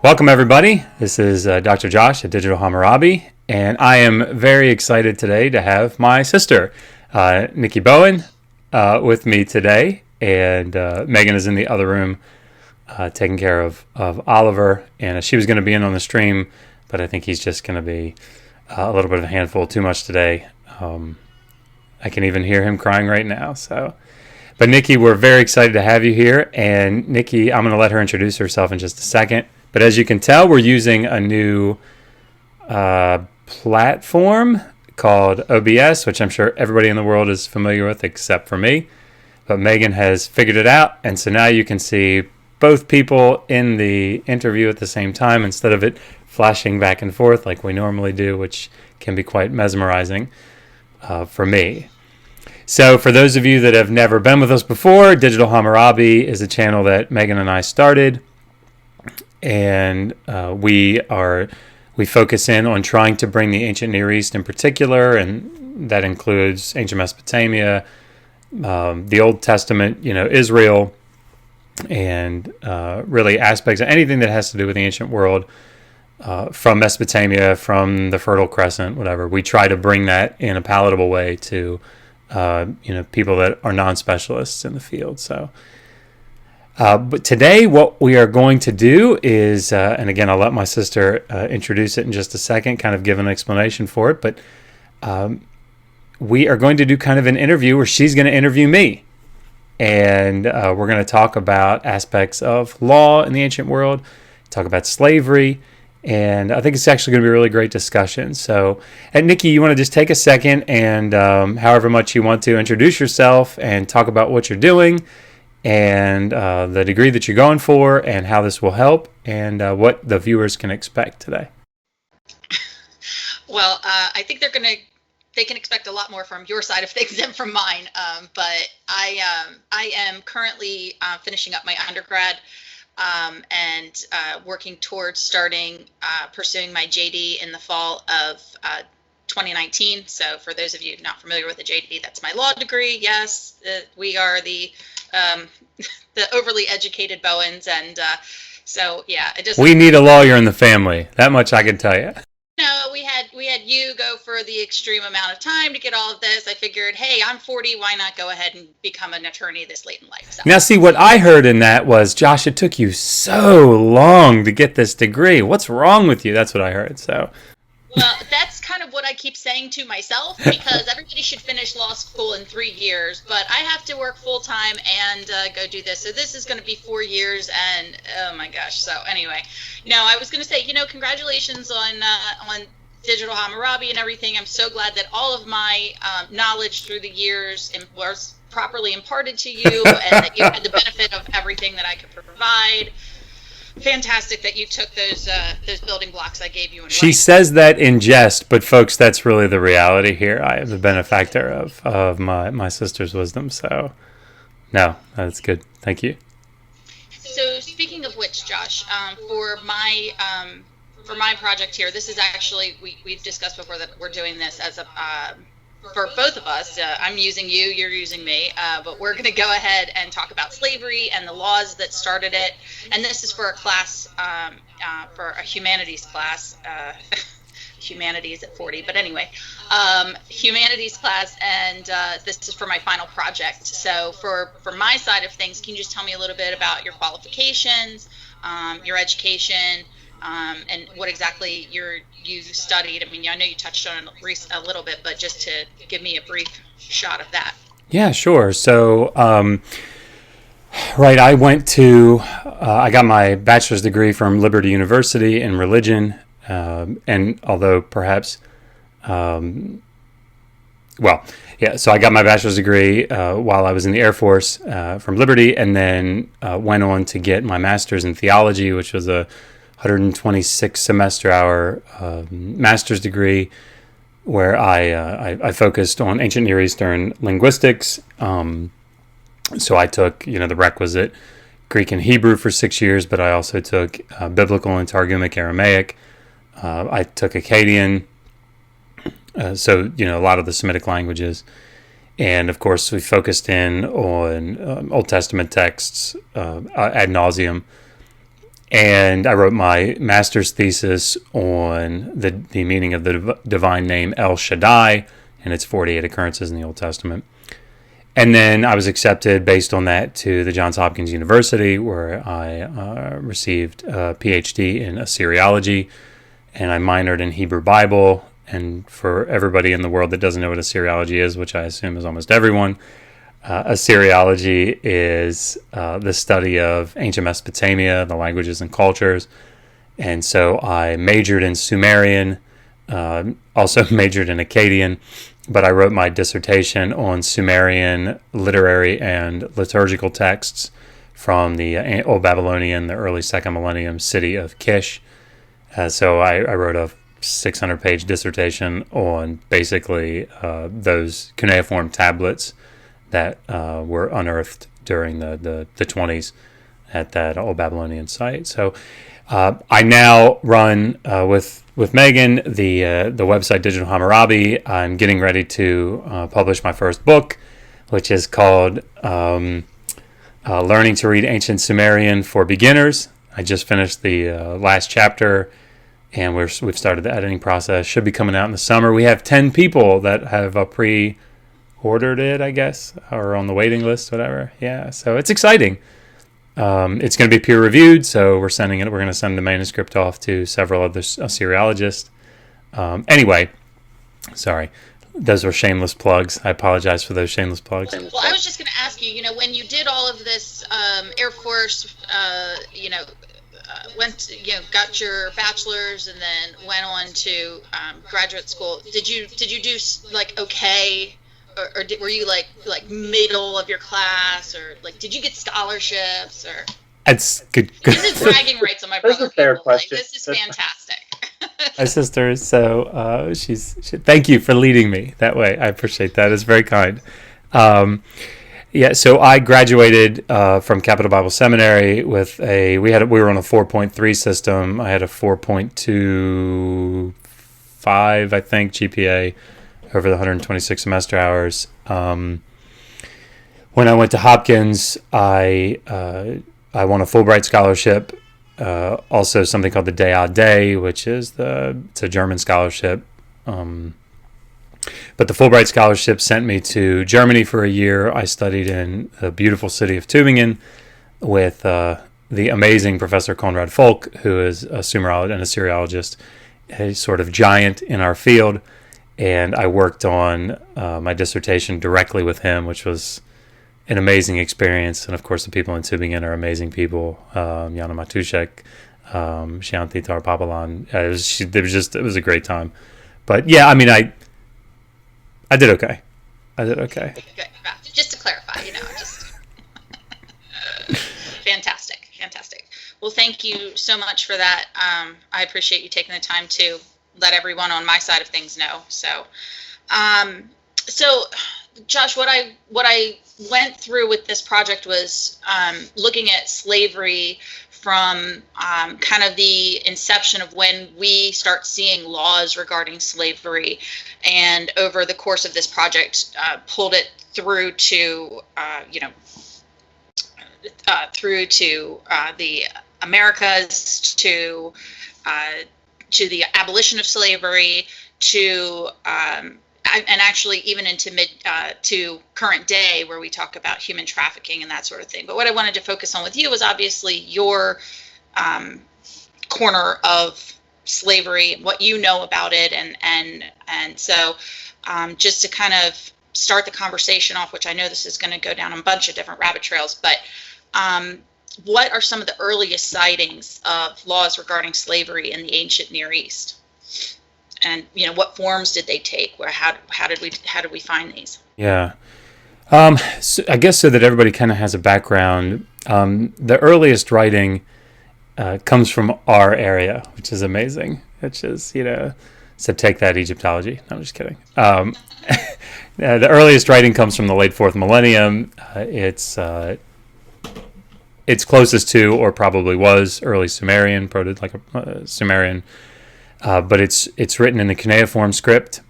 Welcome, everybody. This is Dr. Josh at Digital Hammurabi, and I am very excited today to have my sister, Nikki Bowen, with me today. And Megan is in the other room taking care of Oliver, and she was going to be in on the stream, but I think he's just going to be a little bit of a handful too much today. I can even hear him crying right now. But Nikki, we're very excited to have you here. And Nikki, I'm going to let her introduce herself in just a second. But as you can tell, we're using a new platform called OBS, which I'm sure everybody in the world is familiar with except for me. But Megan has figured it out. And so now you can see both people in the interview at the same time instead of it flashing back and forth like we normally do, which can be quite mesmerizing for me. So for those of you that have never been with us before, Digital Hammurabi is a channel that Megan and I started. And we focus in on trying to bring the ancient Near East in particular, and that includes ancient Mesopotamia, the Old Testament, Israel, and really aspects of anything that has to do with the ancient world from Mesopotamia, from the Fertile Crescent, whatever. We try to bring that in a palatable way to people that are non-specialists in the field. But today what we are going to do is, and again, I'll let my sister introduce it in just a second, kind of give an explanation for it, but we are going to do kind of an interview where she's going to interview me. And we're going to talk about aspects of law in the ancient world, talk about slavery, and I think it's actually going to be a really great discussion. So, and Nikki, you want to just take a second and however much you want to introduce yourself and talk about what you're doing, and the degree that you're going for, and how this will help, and what the viewers can expect today. Well, I think they can expect a lot more from your side of things than from mine. But I am currently finishing up my undergrad and working towards pursuing my JD in the fall of 2019. So for those of you not familiar with the JD, that's my law degree. Yes, we are the overly educated Bowens, and so yeah, we need a lawyer in the family. That much I can tell you. No, we had you go for the extreme amount of time to get all of this. I figured, hey, I'm 40. Why not go ahead and become an attorney this late in life? So. Now, see, what I heard in that was, Josh, it took you so long to get this degree. What's wrong with you? That's what I heard. So. Well, that's kind of what I keep saying to myself, because everybody should finish law school in 3 years, but I have to work full time and go do this. So this is going to be 4 years, and oh my gosh. So anyway, no, I was going to say, congratulations on Digital Hammurabi and everything. I'm so glad that all of my knowledge through the years was properly imparted to you, and that you had the benefit of everything that I could provide. Fantastic that you took those building blocks I gave you. She says that in jest, but folks, that's really the reality here. I am the benefactor of my sister's wisdom. So, no, that's good. Thank you. So, speaking of which, Josh, for my project here, this is actually we've discussed before that we're doing this as a for both of us. I'm using you, you're using me, but we're going to go ahead and talk about slavery and the laws that started it. And this is for a class, for a humanities class, humanities at 40, but anyway, humanities class, and this is for my final project. So for my side of things, can you just tell me a little bit about your qualifications, your education, and what exactly you studied? I mean, I know you touched on it a little bit, but just to give me a brief shot of that. Yeah, sure. So, right, I got my bachelor's degree from Liberty University in religion, and although perhaps, so I got my bachelor's degree while I was in the Air Force from Liberty, and then went on to get my master's in theology, which was a 126 semester hour master's degree, where I focused on ancient Near Eastern linguistics. So I took the requisite Greek and Hebrew for 6 years, but I also took biblical and Targumic Aramaic. I took Akkadian, so a lot of the Semitic languages, and of course we focused in on Old Testament texts ad nauseum. And I wrote my master's thesis on the meaning of the divine name El Shaddai and its 48 occurrences in the Old Testament. And then I was accepted based on that to the Johns Hopkins University, where I received a PhD in Assyriology, and I minored in Hebrew Bible. And for everybody in the world that doesn't know what Assyriology is, which I assume is almost everyone, Assyriology is the study of ancient Mesopotamia, the languages and cultures. And so I majored in Sumerian, also majored in Akkadian, but I wrote my dissertation on Sumerian literary and liturgical texts from the Old Babylonian, the early second millennium city of Kish. So I wrote a 600-page dissertation on basically those cuneiform tablets that were unearthed during the 20s at that Old Babylonian site. So I now run with Megan the website Digital Hammurabi. I'm getting ready to publish my first book, which is called Learning to Read Ancient Sumerian for Beginners. I just finished the last chapter, and we've started the editing process. Should be coming out in the summer. We have 10 people that have pre-ordered it, I guess, or on the waiting list, whatever. Yeah, so it's exciting. It's going to be peer reviewed, so we're going to send the manuscript off to several other Assyriologists. Anyway, sorry, those were shameless plugs. I apologize for those shameless plugs. Well, I was just going to ask you, when you did all of this Air Force, got your bachelor's and then went on to graduate school. Did you do okay? Or were you like middle of your class, or did you get scholarships, or? That's good. This is bragging rights on my brother. That's a fair question. This is fantastic. My sister, so thank you for leading me that way. I appreciate that. It's very kind. So I graduated from Capital Bible Seminary with we were on a 4.3 system. I had a 4.25, I think, GPA over the 126 semester hours. When I went to Hopkins, I won a Fulbright scholarship. Also something called the Day, which is it's a German scholarship. But the Fulbright scholarship sent me to Germany for a year. I studied in the beautiful city of Tübingen with the amazing Professor Konrad Folk, who is a Sumerologist and Assyriologist, a sort of giant in our field. And I worked on my dissertation directly with him, which was an amazing experience. And of course, the people in Tübingen are amazing people. Jana Matuszek, Shanti Tarpapalan. It was a great time. But yeah, I mean, I did okay. Okay. Just to clarify, just fantastic. Well, thank you so much for that. I appreciate you taking the time to let everyone on my side of things know. So Josh, what I went through with this project was looking at slavery from kind of the inception of when we start seeing laws regarding slavery, and over the course of this project, pulled it through to the Americas, to the abolition of slavery, to and actually even into to current day, where we talk about human trafficking and that sort of thing. But what I wanted to focus on with you was obviously your corner of slavery, what you know about it, and so just to kind of start the conversation off, which I know this is going to go down a bunch of different rabbit trails, but what are some of the earliest sightings of laws regarding slavery in the ancient Near East? And what forms did they take? How did we find these? Yeah, so I guess so that everybody kind of has a background. The earliest writing comes from our area, which is amazing. Which is so take that Egyptology. No, I'm just kidding. The earliest writing comes from the late 4th millennium. It's closest to, or probably was, early Sumerian, Sumerian. But it's written in the cuneiform script,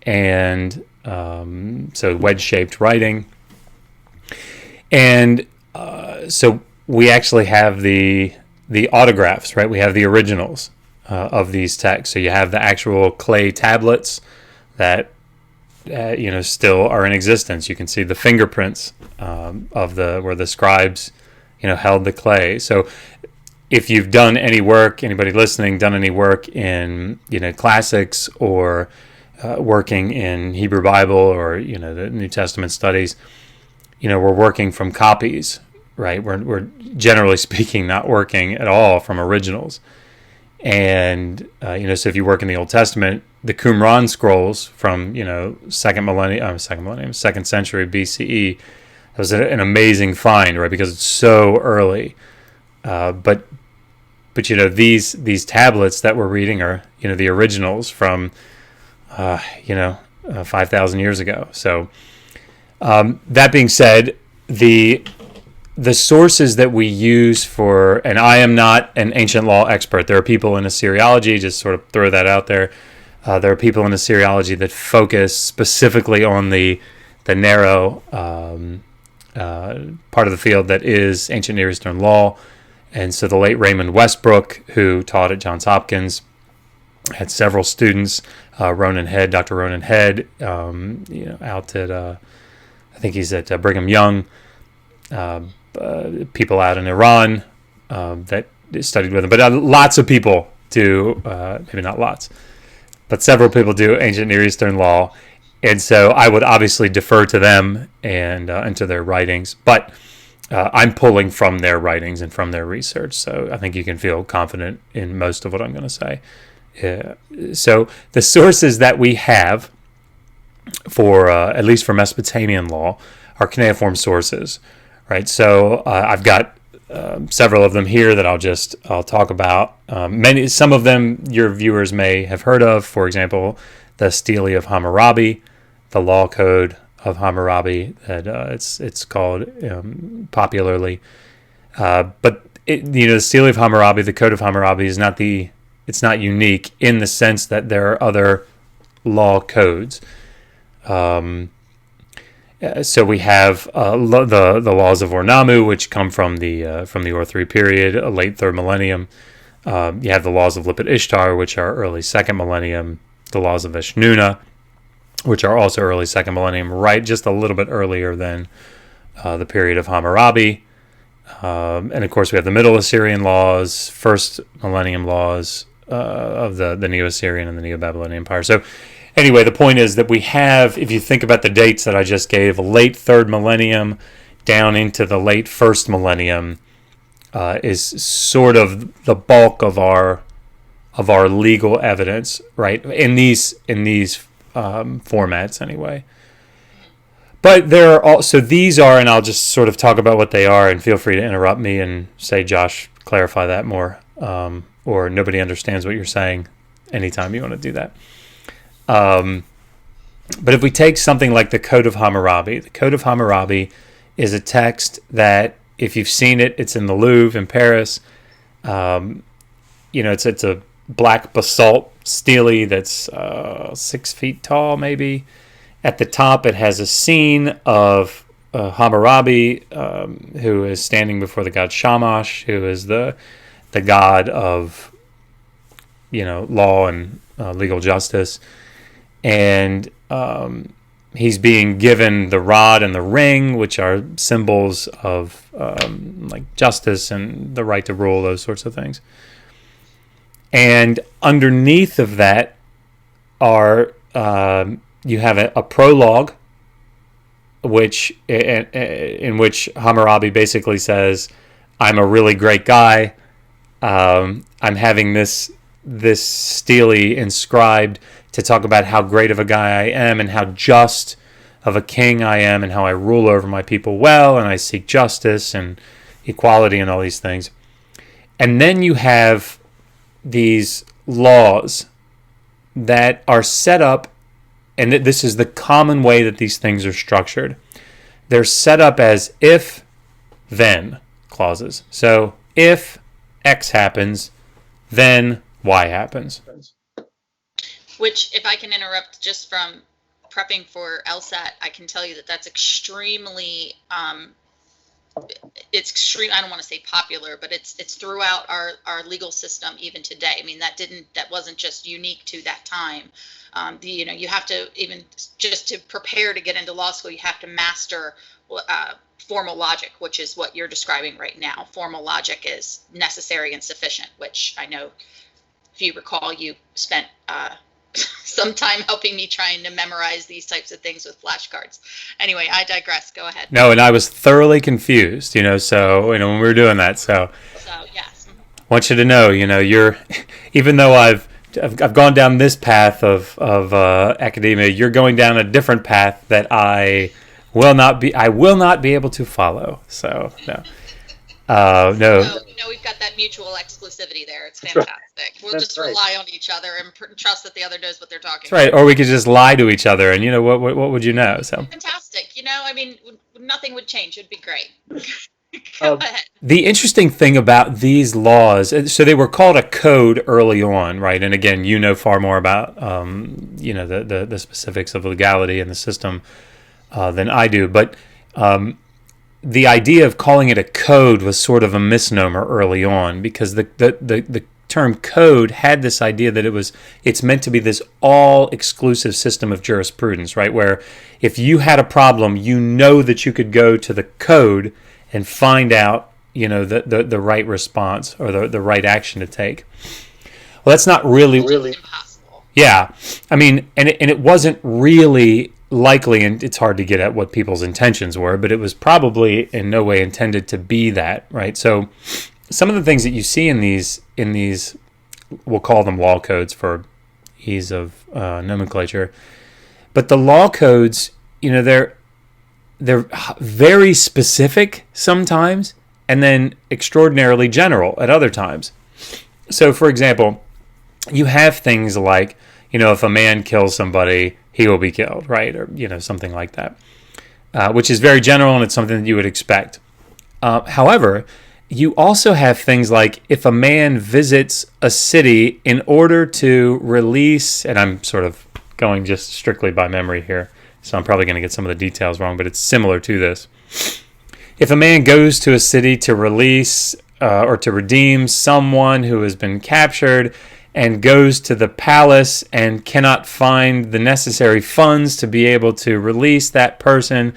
and so wedge-shaped writing. And so we actually have the the autographs, right? We have the originals of these texts. So you have the actual clay tablets that still are in existence. You can see the fingerprints of where the scribes held the clay. So if you've done any work, anybody listening, done any work in classics or working in Hebrew Bible or the New Testament studies, we're working from copies, right? We're generally speaking not working at all from originals. And so if you work in the Old Testament, the Qumran scrolls from second century BCE, that was an amazing find, right? Because it's so early. But these tablets that we're reading are the originals from 5,000 years ago. So that being said, the sources that we use for, and I am not an ancient law expert. There are people in Assyriology, just sort of throw that out there. There are people in Assyriology that focus specifically on the narrow part of the field that is ancient Near Eastern law. And so the late Raymond Westbrook, who taught at Johns Hopkins, had several students. Dr. Ronan Head, out at, I think he's at Brigham Young. People out in Iran that studied with him. But lots of people do, maybe not lots, but several people do ancient Near Eastern law. And so I would obviously defer to them and to their writings. But I'm pulling from their writings and from their research. So I think you can feel confident in most of what I'm going to say. So the sources that we have for, at least for Mesopotamian law, are cuneiform sources, right? So I've got several of them here that I'll talk about. Some of them your viewers may have heard of. For example, the Steely of Hammurabi, the Law Code of Hammurabi, that it's called popularly. But the Steely of Hammurabi, the Code of Hammurabi, it's not unique in the sense that there are other law codes. So we have the laws of Ornamu, which come from the Ur III period, late third millennium. You have the laws of Lipit Ishtar, which are early second millennium. The laws of Eshnuna, which are also early second millennium, right, just a little bit earlier than the period of Hammurabi. And of course, we have the Middle Assyrian laws, first millennium laws of the Neo-Assyrian and the Neo-Babylonian Empire. So anyway, the point is that we have, if you think about the dates that I just gave, late third millennium down into the late first millennium is sort of the bulk of our legal evidence, right? In these formats anyway. But there are also, these are, and I'll just sort of talk about what they are, and feel free to interrupt me and say, Josh, clarify that more, or nobody understands what you're saying anytime you want to do that. But if we take something like the Code of Hammurabi, the Code of Hammurabi is a text that, if you've seen it, it's in the Louvre in Paris. It's a black basalt stele that's 6 feet tall, maybe. At the top, it has a scene of Hammurabi, who is standing before the god Shamash, who is the god of law and legal justice. And he's being given the rod and the ring, which are symbols of like justice and the right to rule, those sorts of things. And underneath of that are you have a prologue, in which Hammurabi basically says, "I'm a really great guy. I'm having this stele inscribed to talk about how great of a guy I am and how just of a king I am and how I rule over my people well and I seek justice and equality and all these things." And then you have these laws that are set up, and this is the common way that these things are structured. They're set up as if-then clauses. So if X happens, then Y happens. Which, if I can interrupt, just from prepping for LSAT, I can tell you that that's extremely it's extreme. I don't want to say popular, but it's throughout our legal system even today. I mean, that wasn't just unique to that time. You have to, even just to prepare to get into law school, you have to master formal logic, which is what you're describing right now. Formal logic is necessary and sufficient, which I know, if you recall, you spent some time helping me trying to memorize these types of things with flashcards. Anyway, I digress. Go ahead. No, and I was thoroughly confused, so, when we were doing that. So yes. I want you to know, you're, even though I've gone down this path of academia, you're going down a different path that I will not be able to follow. So, no. No, we've got that mutual exclusivity there. It's fantastic. Right. We'll just rely on each other and trust that the other knows what they're talking about. Right, or we could just lie to each other, and what would you know? So fantastic. I mean, nothing would change. It'd be great. Go ahead. The interesting thing about these laws, so they were called a code early on, right? And again, far more about the specifics of legality and the system than I do, but. The idea of calling it a code was sort of a misnomer early on, because the term code had this idea that it's meant to be this all-exclusive system of jurisprudence, right? Where if you had a problem, that you could go to the code and find out, the right response or the right action to take. Well, that's not really impossible. Yeah, I mean, and it wasn't really likely, and it's hard to get at what people's intentions were, but it was probably in no way intended to be that, right? So some of the things that you see in these, we'll call them law codes for ease of nomenclature, but the law codes, they're very specific sometimes, and then extraordinarily general at other times. So, for example, you have things like, if a man kills somebody, he will be killed, right? Or, something like that, which is very general, and it's something that you would expect. However, you also have things like, if a man visits a city in order to release, and I'm sort of going just strictly by memory here, so I'm probably going to get some of the details wrong, but it's similar to this. If a man goes to a city to release or to redeem someone who has been captured, and goes to the palace and cannot find the necessary funds to be able to release that person,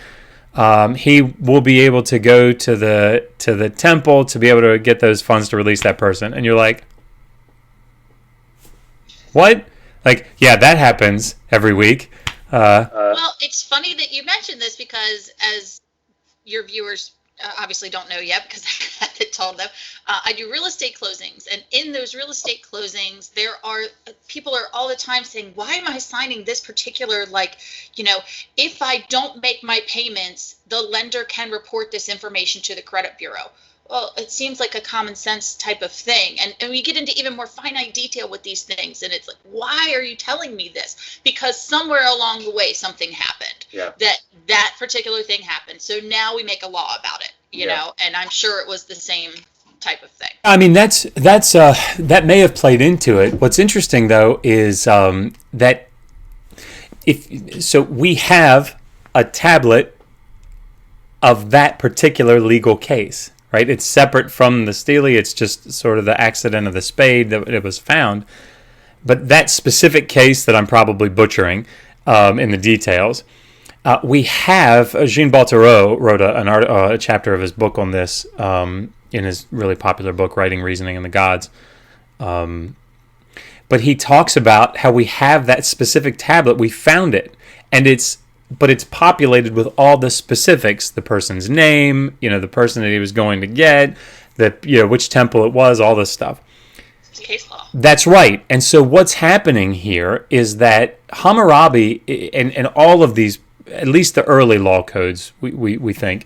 he will be able to go to the temple to be able to get those funds to release that person. And you're like, what? Like, yeah, that happens every week. Well, it's funny that you mentioned this, because as your viewers obviously don't know yet, because I haven't told them, I do real estate closings, and in those real estate closings, there are people are all the time saying, why am I signing this particular, if I don't make my payments, the lender can report this information to the credit bureau. Well, it seems like a common sense type of thing. And we get into even more finite detail with these things. And it's like, why are you telling me this? Because somewhere along the way, something happened. Yeah. That particular thing happened. So now we make a law about it, you know, and I'm sure it was the same type of thing. I mean, that may have played into it. What's interesting, though, is that we have a tablet of that particular legal case. Right, it's separate from the Steely. It's just sort of the accident of the spade that it was found. But that specific case that I'm probably butchering in the details, we have Jean Baltereau wrote a chapter of his book on this in his really popular book, Writing, Reasoning, and the Gods. But he talks about how we have that specific tablet. We found it, and it's populated with all the specifics, the person's name, the person that he was going to get, which temple it was, all this stuff. It's case law. That's right. And so what's happening here is that Hammurabi and all of these, at least the early law codes, we think,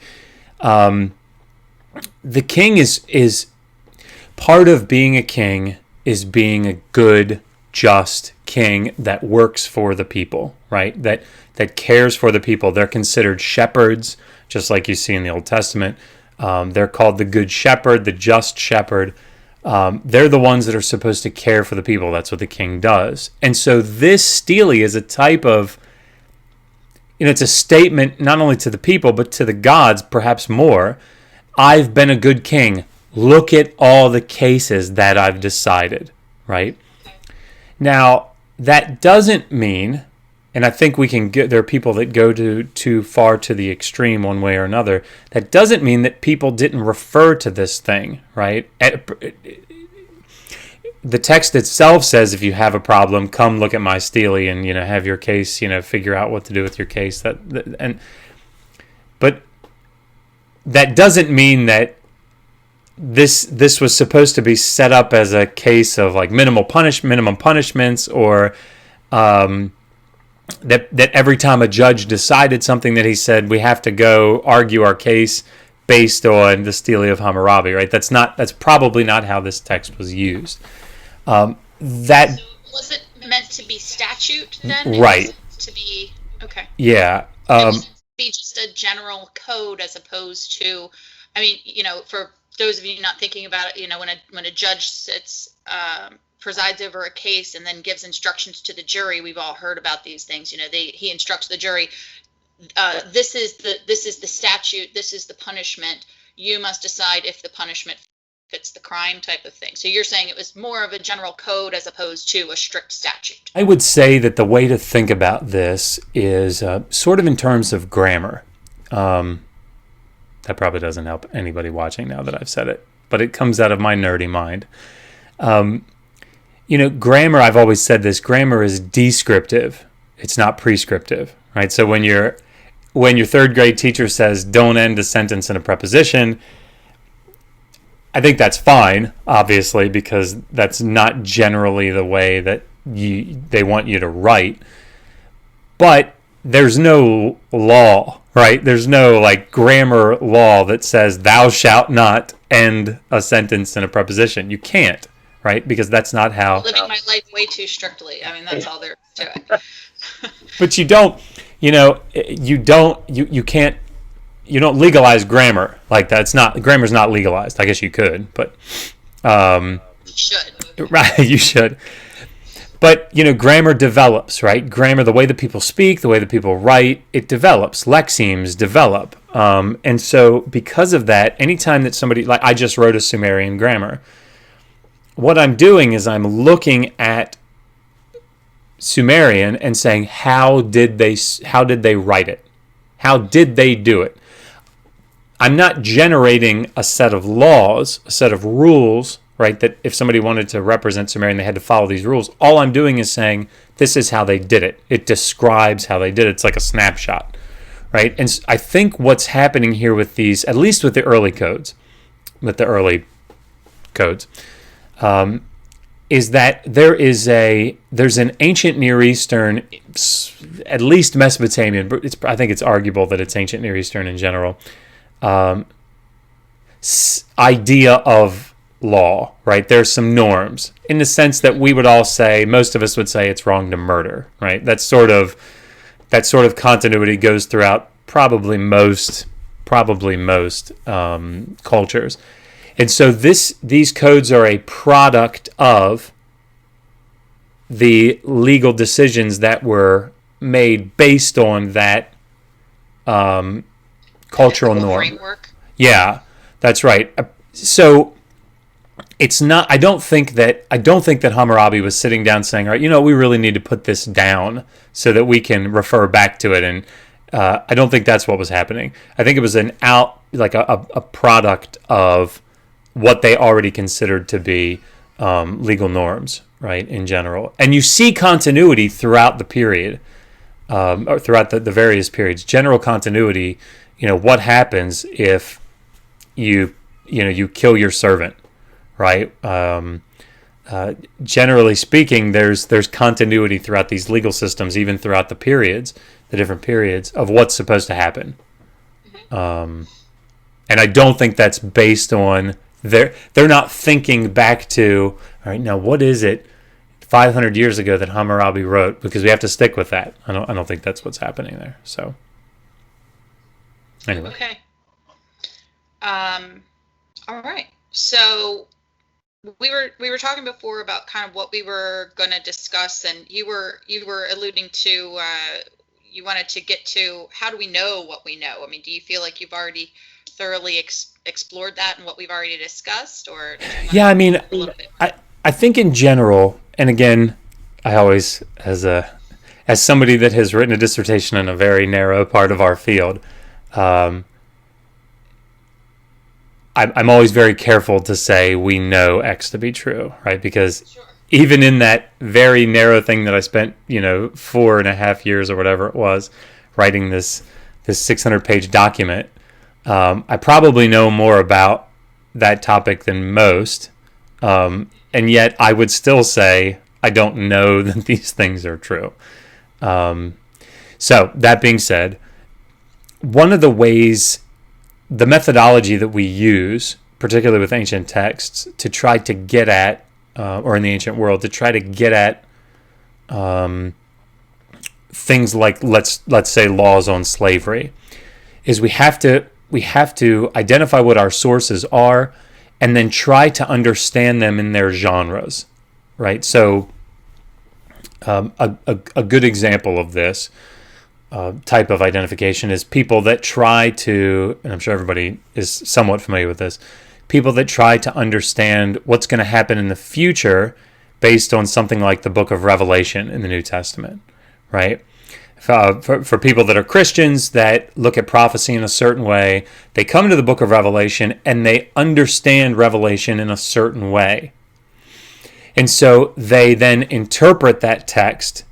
the king is part of being a king is being a good, just king that works for the people, right? That cares for the people. They're considered shepherds, just like you see in the Old Testament. They're called the good shepherd, the just shepherd. They're the ones that are supposed to care for the people. That's what the king does. And so this Steely is a type of, it's a statement not only to the people, but to the gods, perhaps more, I've been a good king. Look at all the cases that I've decided, right? Now, that doesn't mean, and I think we can get, there are people that go too far to the extreme one way or another. That doesn't mean that people didn't refer to this thing, right? The text itself says, if you have a problem, come look at my Steely and, have your case, figure out what to do with your case. But that doesn't mean that this was supposed to be set up as a case of like minimum punishments, or that every time a judge decided something, that he said we have to go argue our case based on the Steely of Hammurabi, right? That's probably not how this text was used. So was it meant to be statute then? Right. To be okay. Yeah. It was to be just a general code as opposed to, I mean, for those of you not thinking about it, when a judge sits, presides over a case and then gives instructions to the jury, we've all heard about these things. He instructs the jury, this is the statute, this is the punishment. You must decide if the punishment fits the crime, type of thing. So you're saying it was more of a general code as opposed to a strict statute. I would say that the way to think about this is sort of in terms of grammar. That probably doesn't help anybody watching now that I've said it, but it comes out of my nerdy mind. Grammar, I've always said this, grammar is descriptive. It's not prescriptive, right? So when your third grade teacher says, don't end a sentence in a preposition, I think that's fine, obviously, because that's not generally the way that they want you to write. But there's no law, right? There's no grammar law that says thou shalt not end a sentence in a preposition. You can't, right? Because that's not how. I'm living my life way too strictly. I mean, that's all there is to it. But you don't legalize grammar like that. Grammar's not legalized. I guess you could, but You should. right, you should. But grammar develops, right? Grammar, the way that people speak, the way that people write, it develops. Lexemes develop, and so because of that, anytime that somebody, like I just wrote a Sumerian grammar, what I'm doing is I'm looking at Sumerian and saying, how did they write it? How did they do it? I'm not generating a set of laws, a set of rules, right? That if somebody wanted to represent Sumerian, they had to follow these rules. All I'm doing is saying, this is how they did it. It describes how they did it. It's like a snapshot, right? And I think what's happening here with these, at least with the early codes, is that there's an ancient Near Eastern, at least Mesopotamian, but I think it's arguable that it's ancient Near Eastern in general, idea of law, right? There's some norms in the sense that we would all say, most of us would say it's wrong to murder, right? That sort of continuity goes throughout probably most cultures. And so these codes are a product of the legal decisions that were made based on that cultural norm. Framework. Yeah, that's right. So it's not. I don't think that Hammurabi was sitting down saying, "All right, we really need to put this down so that we can refer back to it." And I don't think that's what was happening. I think it was a product of what they already considered to be legal norms, right, in general. And you see continuity throughout the period, or throughout the various periods. General continuity, what happens if you kill your servant, right? Generally speaking, there's continuity throughout these legal systems, even throughout the different periods of what's supposed to happen. And I don't think that's based on they're not thinking back to, all right, now what is it 500 years ago that Hammurabi wrote, because we have to stick with that. I don't think that's what's happening there. So anyway. Okay. All right. So we were talking before about kind of what we were going to discuss, and you were alluding to you wanted to get to how do we know what we know? I mean, do you feel like you've already thoroughly explored that and what we've already discussed, or yeah, I mean, I think in general, and again, I always, as somebody that has written a dissertation in a very narrow part of our field, I'm always very careful to say we know X to be true, right? Because sure, even in that very narrow thing that I spent, 4.5 years or whatever it was, writing this 600-page document, I probably know more about that topic than most, and yet I would still say I don't know that these things are true. So that being said, one of the ways, the methodology that we use, particularly with ancient texts, to try to get at, or in the ancient world, to try to get at things like, let's say, laws on slavery, is we have to identify what our sources are, and then try to understand them in their genres, right? So a good example of this type of identification is people that try to, and I'm sure everybody is somewhat familiar with this, people that try to understand what's going to happen in the future based on something like the book of Revelation in the New Testament, right? For people that are Christians that look at prophecy in a certain way, they come to the book of Revelation and they understand Revelation in a certain way. And so they then interpret that text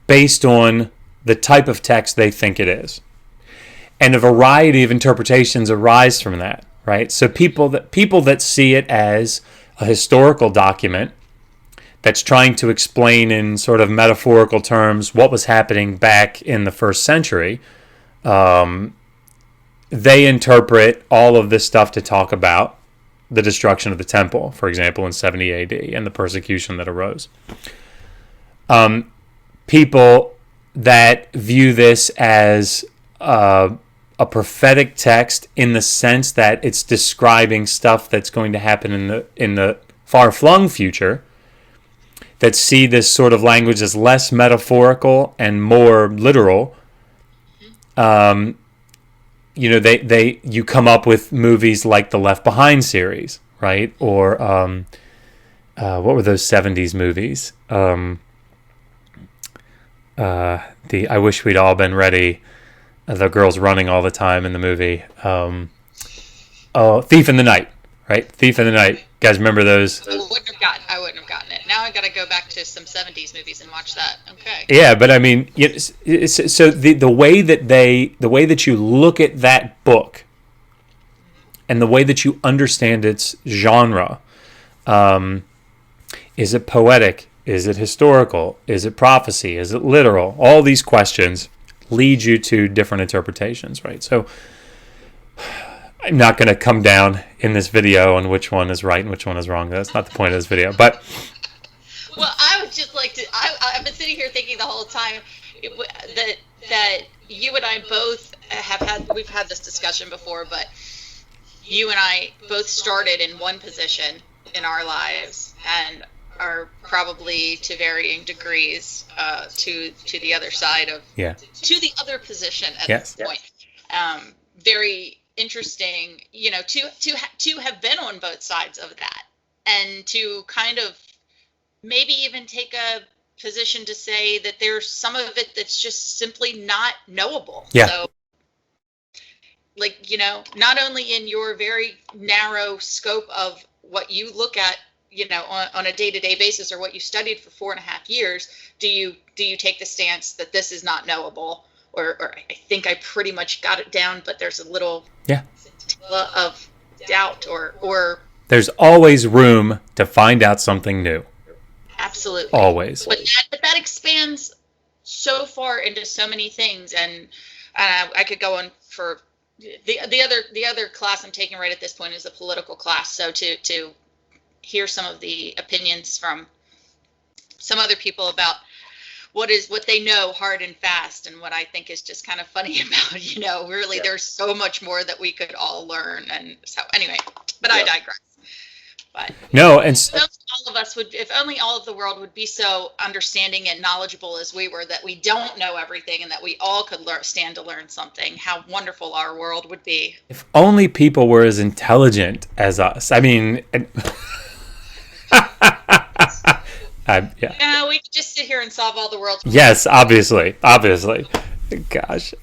based on the type of text they think it is. And a variety of interpretations arise from that, right? So people that see it as a historical document that's trying to explain in sort of metaphorical terms what was happening back in the first century, they interpret all of this stuff to talk about the destruction of the temple, for example, in 70 AD and the persecution that arose. People that view this as a prophetic text in the sense that it's describing stuff that's going to happen in the far-flung future, that see this sort of language as less metaphorical and more literal. You come up with movies like the Left Behind series, right? Or what were those 70s movies? The I Wish We'd All Been Ready, the girls running all the time in the movie. Thief in the Night, right? Thief in the Night. Guys, remember those? I wouldn't have gotten it. Now I got to go back to some 70s movies and watch that. Okay. Yeah, but I mean, so the way that you look at that book, and the way that you understand its genre, is it poetic? Is it historical? Is it prophecy? Is it literal? All these questions lead you to different interpretations, right? So I'm not going to come down in this video on which one is right and which one is wrong. That's not the point of this video. But well, I would just like to. I've been sitting here thinking the whole time that you and I both we've had this discussion before, but you and I both started in one position in our lives and are probably to varying degrees to the other side of to the other position at this point. Very interesting, to have been on both sides of that, and to kind of maybe even take a position to say that there's some of it that's just simply not knowable. Yeah. So, not only in your very narrow scope of what you look at, on a day-to-day basis, or what you studied for 4.5 years, do you take the stance that this is not knowable, or I think I pretty much got it down, but there's a little of doubt, or there's always room to find out something new. Absolutely. Always. But that expands so far into so many things, and I could go on for the other class I'm taking right at this point is a political class. So to hear some of the opinions from some other people about what they know hard and fast, and what I think is just kind of funny about, really there's so much more that we could all learn. And so anyway, but I digress. But No, and if only all of us would, if only all of the world would be so understanding and knowledgeable as we were, that we don't know everything and that we all could stand to learn something, how wonderful our world would be. if only people were as intelligent as us. I mean, yeah. No, we could just sit here and solve all the world's problems. Yes, obviously. Gosh.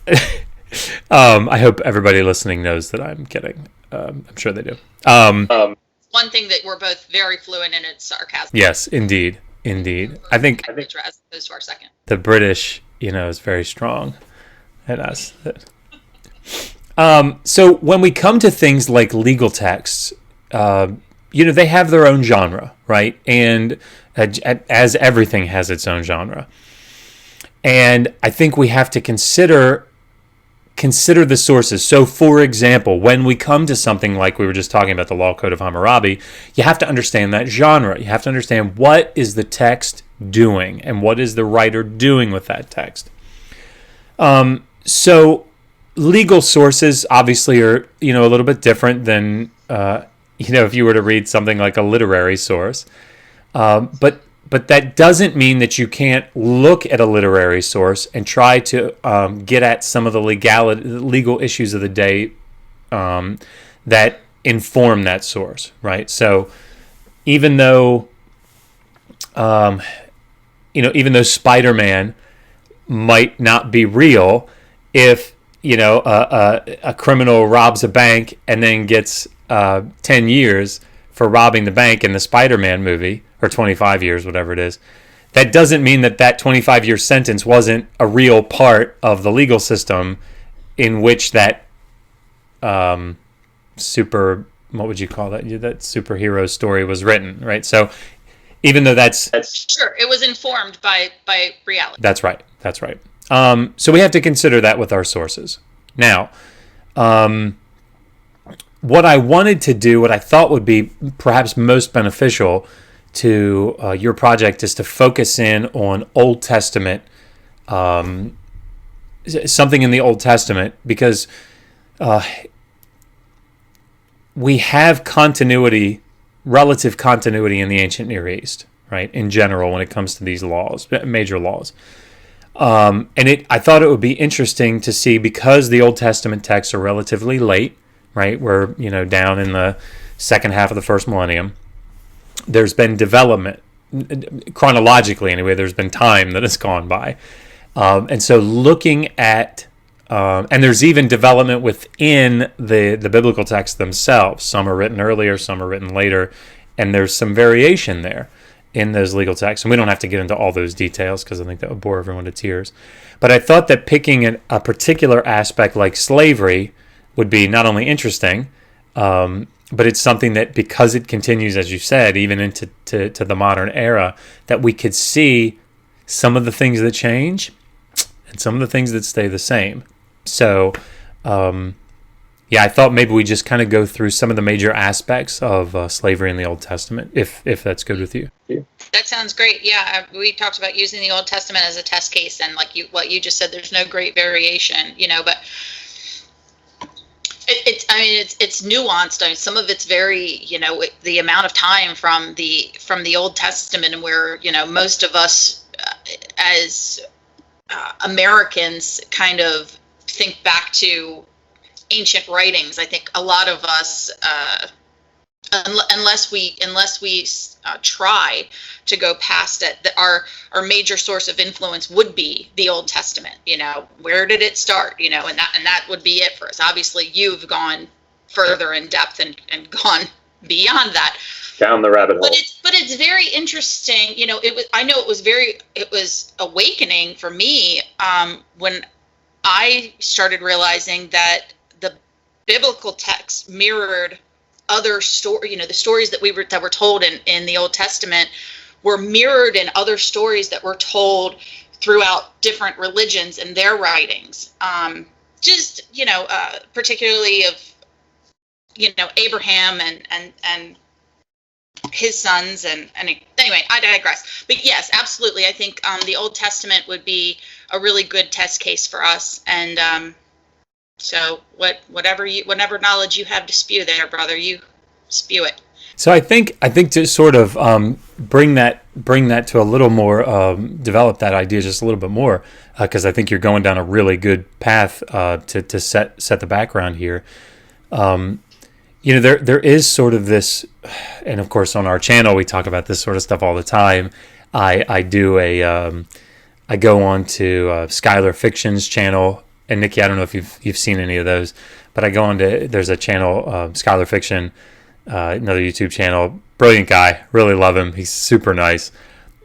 I hope everybody listening knows that I'm kidding. I'm sure they do. One thing that we're both very fluent in is sarcasm. Yes, indeed. I think as opposed to our second. The British, is very strong at us. So when we come to things like legal texts, they have their own genre, right? And as everything has its own genre. And I think we have to consider the sources. So, for example, when we come to something like we were just talking about the Law Code of Hammurabi, you have to understand that genre. You have to understand what is the text doing and what is the writer doing with that text. So, legal sources obviously are, a little bit different than, if you were to read something like a literary source. But that doesn't mean that you can't look at a literary source and try to get at some of the legal issues of the day that inform that source, right? So even though, Spider-Man might not be real, if a criminal robs a bank and then gets 10 years for robbing the bank in the Spider-Man movie, or 25 years, whatever it is, that doesn't mean that 25-year sentence wasn't a real part of the legal system in which that what would you call that? That superhero story was written, right? So even though that's sure, it was informed by reality. That's right. So we have to consider that with our sources. Now, what I wanted to do, what I thought would be perhaps most beneficial to your project, is to focus in on Old Testament, something in the Old Testament, because we have relative continuity in the ancient Near East, right? In general, when it comes to these laws, major laws. I thought it would be interesting to see, because the Old Testament texts are relatively late, right? We're, down in the second half of the first millennium. There's been development, chronologically anyway, there's been time that has gone by. And so looking at, and there's even development within the biblical texts themselves. Some are written earlier, some are written later, and there's some variation there in those legal texts. And we don't have to get into all those details because I think that would bore everyone to tears. But I thought that picking a particular aspect like slavery would be not only interesting, but it's something that, because it continues, as you said, even into to the modern era, that we could see some of the things that change and some of the things that stay the same. So, I thought maybe we just kind of go through some of the major aspects of slavery in the Old Testament, if that's good with you. That sounds great. Yeah, we talked about using the Old Testament as a test case, and what you just said, there's no great variation, but it's nuanced. I mean, some of it's very, the amount of time from the Old Testament, and where, most of us as Americans kind of think back to ancient writings. I think a lot of us, unless we try to go past it, that our major source of influence would be the Old Testament. Where did it start? And that would be it for us. Obviously, you've gone further in depth and gone beyond that, down the rabbit hole. But it's very interesting. It was awakening for me when I started realizing that the biblical text mirrored other the stories that were told in the Old Testament were mirrored in other stories that were told throughout different religions and their writings. Particularly of Abraham and his sons and anyway, I digress. But yes, absolutely, I think the Old Testament would be a really good test case for us. And so whatever knowledge you have to spew there, brother, you spew it. So I think to sort of bring that to a little more, develop that idea just a little bit more, because I think you're going down a really good path to set the background here. There is sort of this, and of course on our channel we talk about this sort of stuff all the time. I go on to Skylar Fiction's channel, and Nikki, I don't know if you've seen any of those, but I go on to, there's a channel, Skylar Fiction, another YouTube channel, brilliant guy, really love him, he's super nice.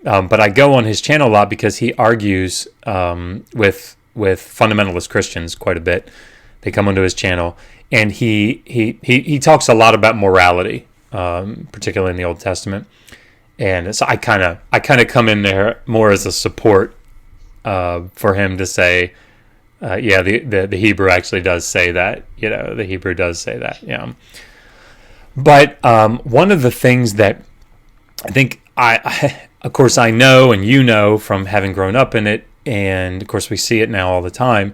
But I go on his channel a lot because he argues with fundamentalist Christians quite a bit. They come onto his channel, and he talks a lot about morality, particularly in the Old Testament. And so I kind of come in there more as a support for him to say, the Hebrew actually does say that. The Hebrew does say that. Yeah. But one of the things that I think of course I know, and you know from having grown up in it, and of course we see it now all the time,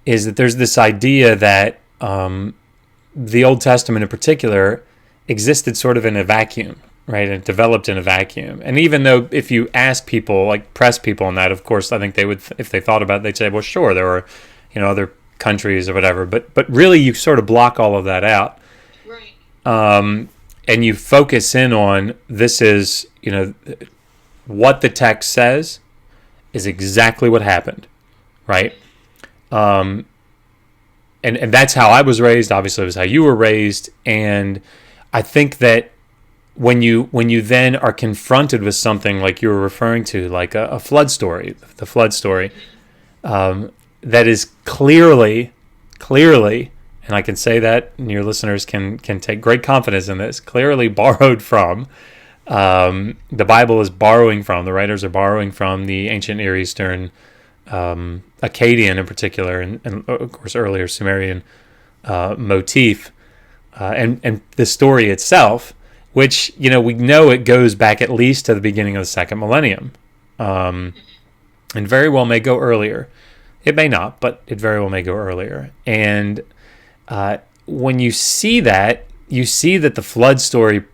is that there's this idea that the Old Testament in particular existed sort of in a vacuum, right? And developed in a vacuum. And even though if you ask people, like press people on that, of course, I think they would, if they thought about it, they'd say, well, sure, there were, other countries or whatever. But really you sort of block all of that out. Right. And you focus in on, this is, what the text says is exactly what happened, right? And that's how I was raised. Obviously, it was how you were raised. And I think that when you then are confronted with something like you were referring to, like a flood story, the flood story, that is clearly, and I can say that, and your listeners can take great confidence in this, clearly borrowed from, the Bible is borrowing from, the writers are borrowing from the ancient Near Eastern, Akkadian in particular, and of course earlier Sumerian motif, and the story itself, which we know it goes back at least to the beginning of the second millennium, and very well may go earlier. It may not, but it very well may go earlier. And when you see that the flood story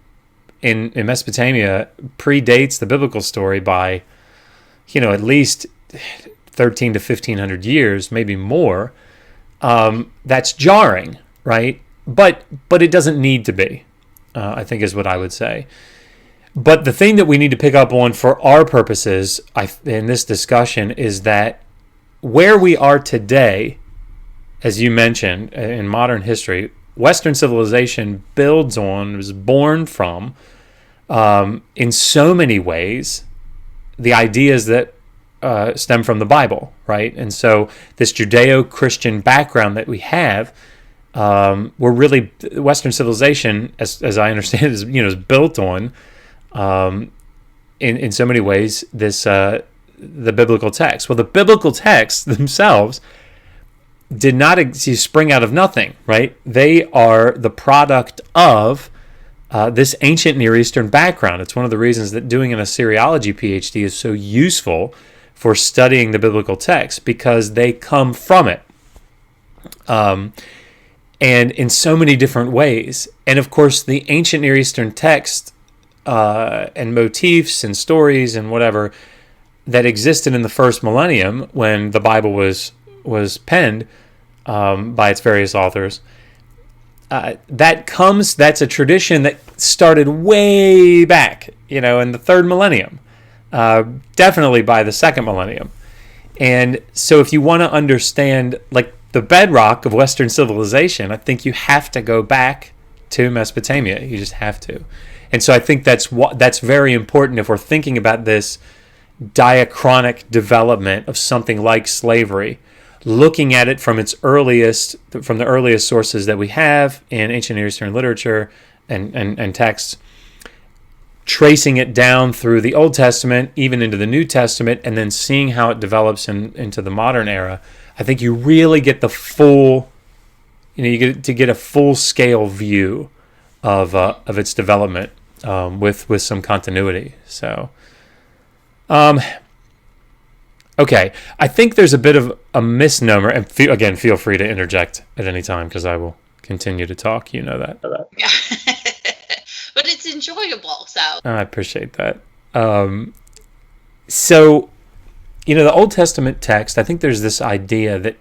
in Mesopotamia predates the biblical story by, at least 13 to 1500 years, maybe more. That's jarring, right? But it doesn't need to be, I think is what I would say. But the thing that we need to pick up on for our purposes in this discussion is that where we are today, as you mentioned, in modern history, Western civilization was born from, in so many ways, the ideas that stem from the Bible, right? And so this Judeo-Christian background that we have, we're really, Western civilization, as I understand it, is built on, in so many ways, this the biblical text. Well, the biblical texts themselves did not spring out of nothing, right? They are the product of this ancient Near Eastern background. It's one of the reasons that doing an Assyriology PhD is so useful for studying the biblical text, because they come from it. And in so many different ways. And of course, the ancient Near Eastern text and motifs and stories and whatever that existed in the first millennium when the Bible was penned by its various authors, that's a tradition that started way back, in the third millennium, definitely by the second millennium. And so if you want to understand like the bedrock of Western civilization, I think you have to go back to Mesopotamia. You just have to. And so I think that's very important if we're thinking about this diachronic development of something like slavery, looking at it from the earliest sources that we have in ancient Near Eastern literature and texts, tracing it down through the Old Testament, even into the New Testament, and then seeing how it develops into the modern era. I think you really get the full, you get to get a full scale view of its development with some continuity. So, okay, I think there's a bit of a misnomer, and feel free to interject at any time because I will continue to talk. You know that. Yeah. But it's enjoyable. So I appreciate that. So, the Old Testament text, I think there's this idea that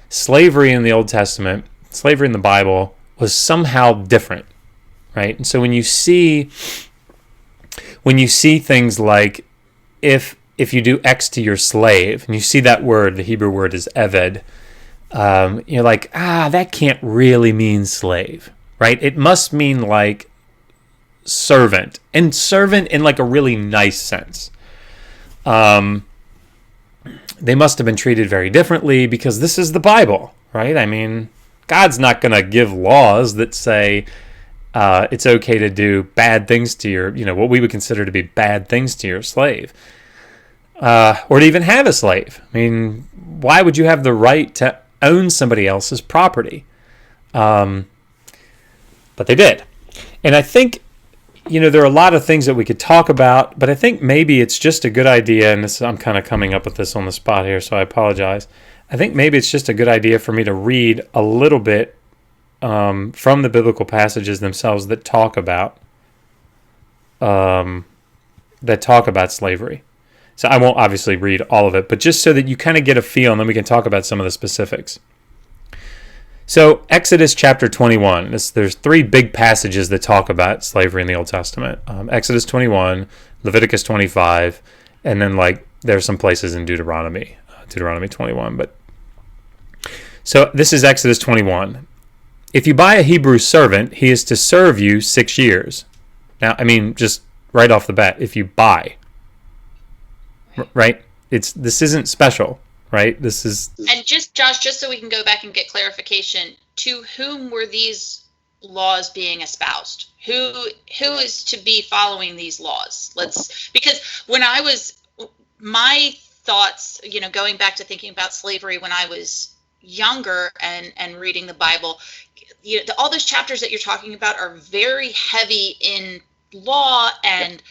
slavery in the Old Testament, slavery in the Bible, was somehow different, right? And so when you see things like if you do X to your slave, and you see that word, the Hebrew word is eved, you're like, that can't really mean slave, right? It must mean like servant, and servant in like a really nice sense. They must have been treated very differently because this is the Bible, right? I mean, God's not going to give laws that say it's okay to do bad things to your, what we would consider to be bad things to your slave, or to even have a slave. I mean, why would you have the right to own somebody else's property? But they did. And I think, there are a lot of things that we could talk about, but I think maybe it's just a good idea, and I'm kind of coming up with this on the spot here, so I apologize. I think maybe it's just a good idea for me to read a little bit from the biblical passages themselves that talk about slavery. So I won't obviously read all of it, but just so that you kind of get a feel, and then we can talk about some of the specifics. So Exodus chapter 21, there's three big passages that talk about slavery in the Old Testament. Exodus 21, Leviticus 25, and then there's some places in Deuteronomy 21. But so this is Exodus 21. If you buy a Hebrew servant, he is to serve you 6 years. Now, I mean, just right off the bat, if you buy, right? This isn't special. Right. This is, and just Josh, just so we can go back and get clarification, to whom were these laws being espoused? Who is to be following these laws? Because when my thoughts, going back to thinking about slavery when I was younger and reading the Bible, all those chapters that you're talking about are very heavy in law and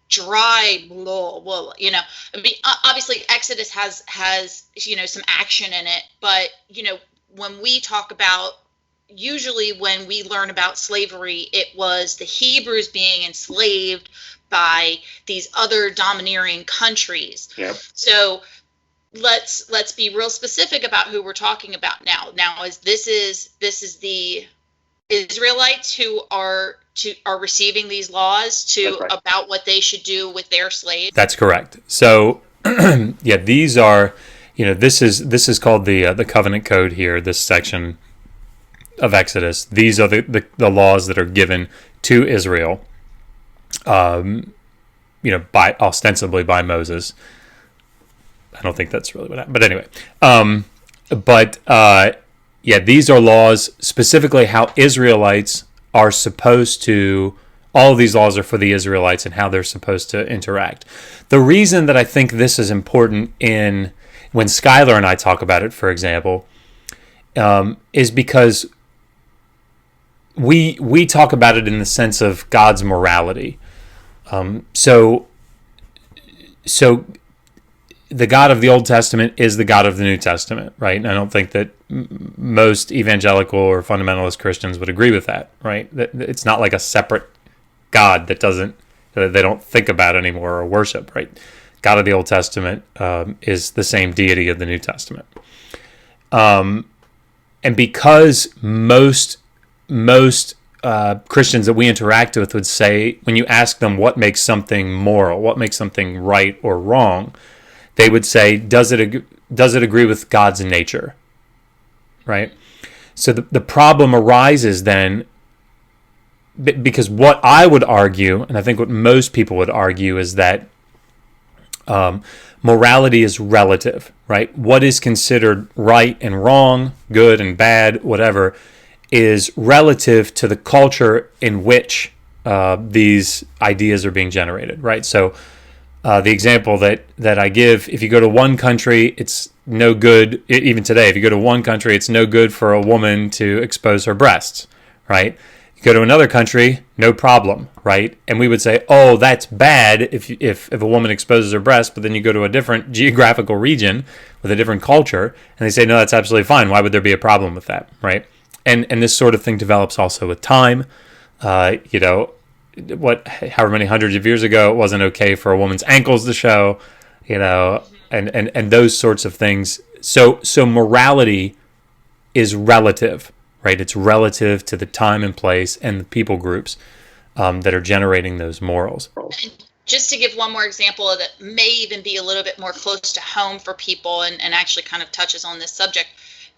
dry law. Well, I mean, obviously Exodus has some action in it, but when we talk about, usually when we learn about slavery, it was the Hebrews being enslaved by these other domineering countries. Yep. So let's be real specific about who we're talking about now. Now, this is the Israelites who are receiving these laws about what they should do with their slaves. That's correct. So, these are, this is called the covenant code here. This section of Exodus. These are the laws that are given to Israel, ostensibly by Moses. I don't think that's really what happened, but anyway. These are laws specifically how Israelites are supposed to, all of these laws are for the Israelites and how they're supposed to interact. The reason that I think this is important when Skylar and I talk about it, for example, is because we talk about it in the sense of God's morality. So the God of the Old Testament is the God of the New Testament, right? And I don't think that most evangelical or fundamentalist Christians would agree with that, right? That it's not like a separate God that they don't think about anymore or worship, right? God of the Old Testament is the same deity of the New Testament. And because most Christians that we interact with would say, when you ask them what makes something moral, what makes something right or wrong, they would say, does it agree with God's nature, right? So the problem arises then because what I would argue, and I think what most people would argue, is that morality is relative, right? What is considered right and wrong, good and bad, whatever, is relative to the culture in which these ideas are being generated, right? So the example that I give, if you go to one country, it's no good, even today, if you go to one country, it's no good for a woman to expose her breasts, right? You go to another country, no problem, right? And we would say, oh, that's bad if a woman exposes her breasts, but then you go to a different geographical region with a different culture, and they say, no, that's absolutely fine. Why would there be a problem with that, right? And this sort of thing develops also with time. however many hundreds of years ago, it wasn't okay for a woman's ankles to show, and those sorts of things. So morality is relative, right? It's relative to the time and place and the people groups that are generating those morals. Just to give one more example that may even be a little bit more close to home for people and actually kind of touches on this subject.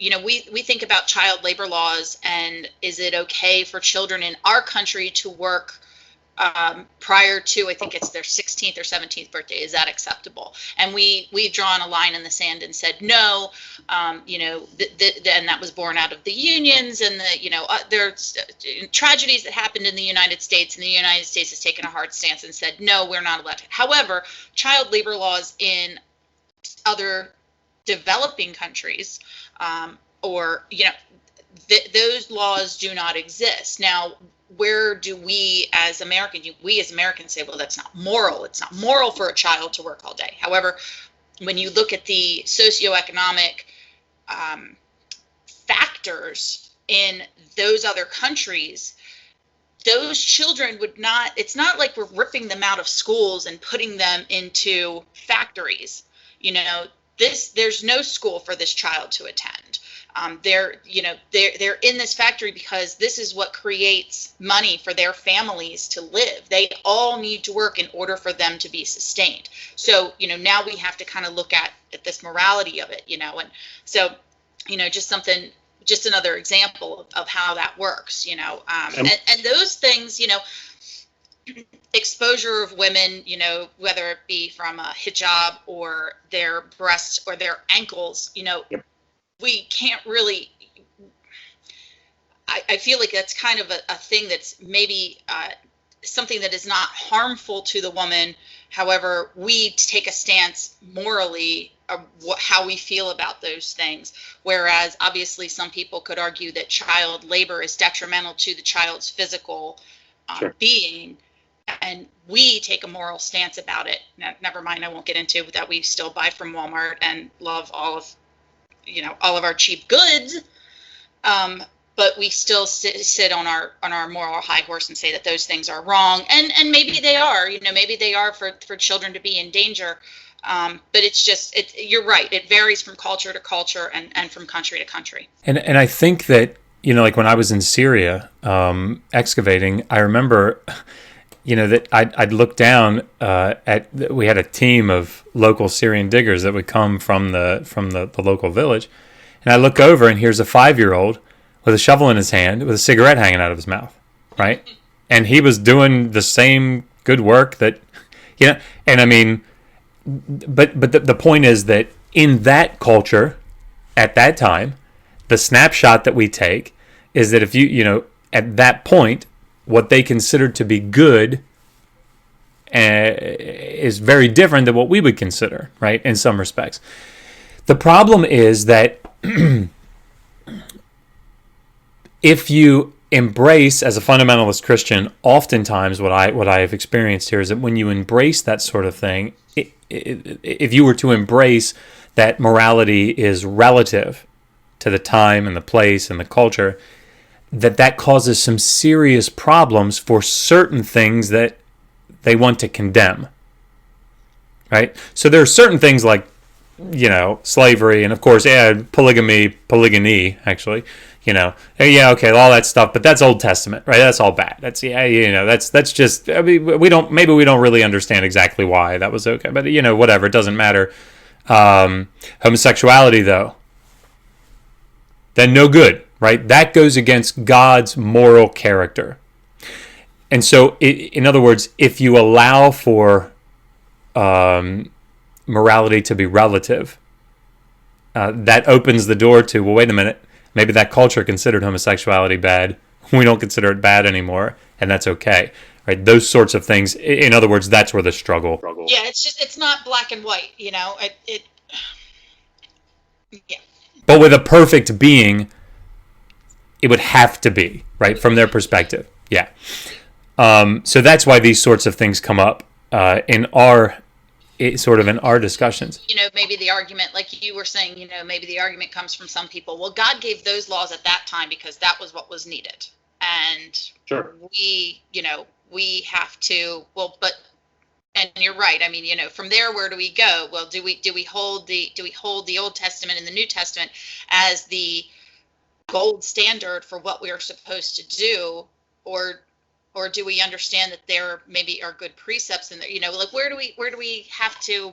We think about child labor laws, and is it okay for children in our country to work prior to, I think it's their 16th or 17th birthday? Is that acceptable? And we've drawn a line in the sand and said no. And that was born out of the unions and there's tragedies that happened in the United States, and the United States has taken a hard stance and said no, we're not allowed to. However, child labor laws in other developing countries, those laws do not exist. Now, where do we as Americans say, well, that's not moral. It's not moral for a child to work all day. However, when you look at the socioeconomic factors in those other countries, those children would not, it's not like we're ripping them out of schools and putting them into factories. There's no school for this child to attend. They're in this factory because this is what creates money for their families to live. They all need to work in order for them to be sustained. So, now we have to kind of look at this morality of it, and so, just another example of how that works, and those things, exposure of women, whether it be from a hijab or their breasts or their ankles, Yep. We can't really, I feel like that's kind of a thing that's maybe something that is not harmful to the woman. However, we take a stance morally of how we feel about those things. Whereas obviously some people could argue that child labor is detrimental to the child's physical Sure. being. And we take a moral stance about it. Now, never mind, I won't get into that. We still buy from Walmart and love all of our cheap goods. But we still sit on our moral high horse and say that those things are wrong. And maybe they are, maybe they are for children to be in danger. But you're right. It varies from culture to culture and from country to country. And I think that, like when I was in Syria excavating, I remember that I'd look down we had a team of local Syrian diggers that would come from the local village, and I look over and here's a 5-year-old with a shovel in his hand with a cigarette hanging out of his mouth, right? And he was doing the same good work that, and I mean, but the point is that in that culture at that time, the snapshot that we take is that if at that point, what they considered to be good is very different than what we would consider, right, in some respects. The problem is that if you embrace, as a fundamentalist Christian, oftentimes what I have experienced here is that when you embrace that sort of thing, if you were to embrace that morality is relative to the time and the place and the culture, that causes some serious problems for certain things that they want to condemn, right? So there are certain things like, slavery, and of course, polygyny, actually, okay, all that stuff, but that's Old Testament, right? That's all bad. That's just, I mean, we don't really understand exactly why that was okay, but whatever, it doesn't matter. Homosexuality, though, then no good. Right? That goes against God's moral character. And so, in other words, if you allow for morality to be relative, that opens the door to, well, wait a minute, maybe that culture considered homosexuality bad. We don't consider it bad anymore, and that's okay. Right? Those sorts of things. In other words, that's where the struggle. Yeah, it's not black and white, Yeah. But with a perfect being, it would have to be, right, from their perspective. Yeah. So that's why these sorts of things come up in our discussions. Maybe the argument, like you were saying, maybe the argument comes from some people. Well, God gave those laws at that time because that was what was needed. And sure. we have to, and you're right. I mean, from there, where do we go? Well, do we hold the Old Testament and the New Testament as the gold standard for what we are supposed to do, or do we understand that there maybe are good precepts in there? Like where do we have to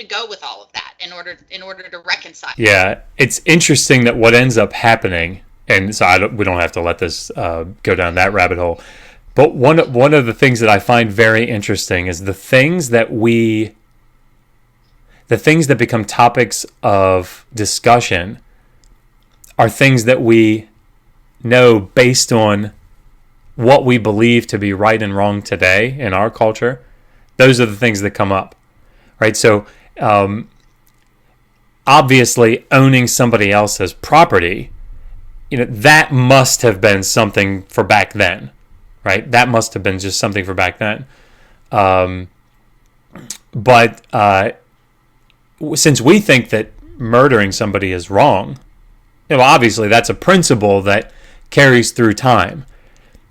go with all of that in order to reconcile? Yeah, it's interesting that what ends up happening, and so we don't have to let this go down that rabbit hole. But one of the things that I find very interesting is the things that become topics of discussion are things that we know based on what we believe to be right and wrong today in our culture. Those are the things that come up, right? So obviously owning somebody else's property, that must have been something for back then. Right, that must have been just something for back then. But since we think that murdering somebody is wrong, obviously that's a principle that carries through time,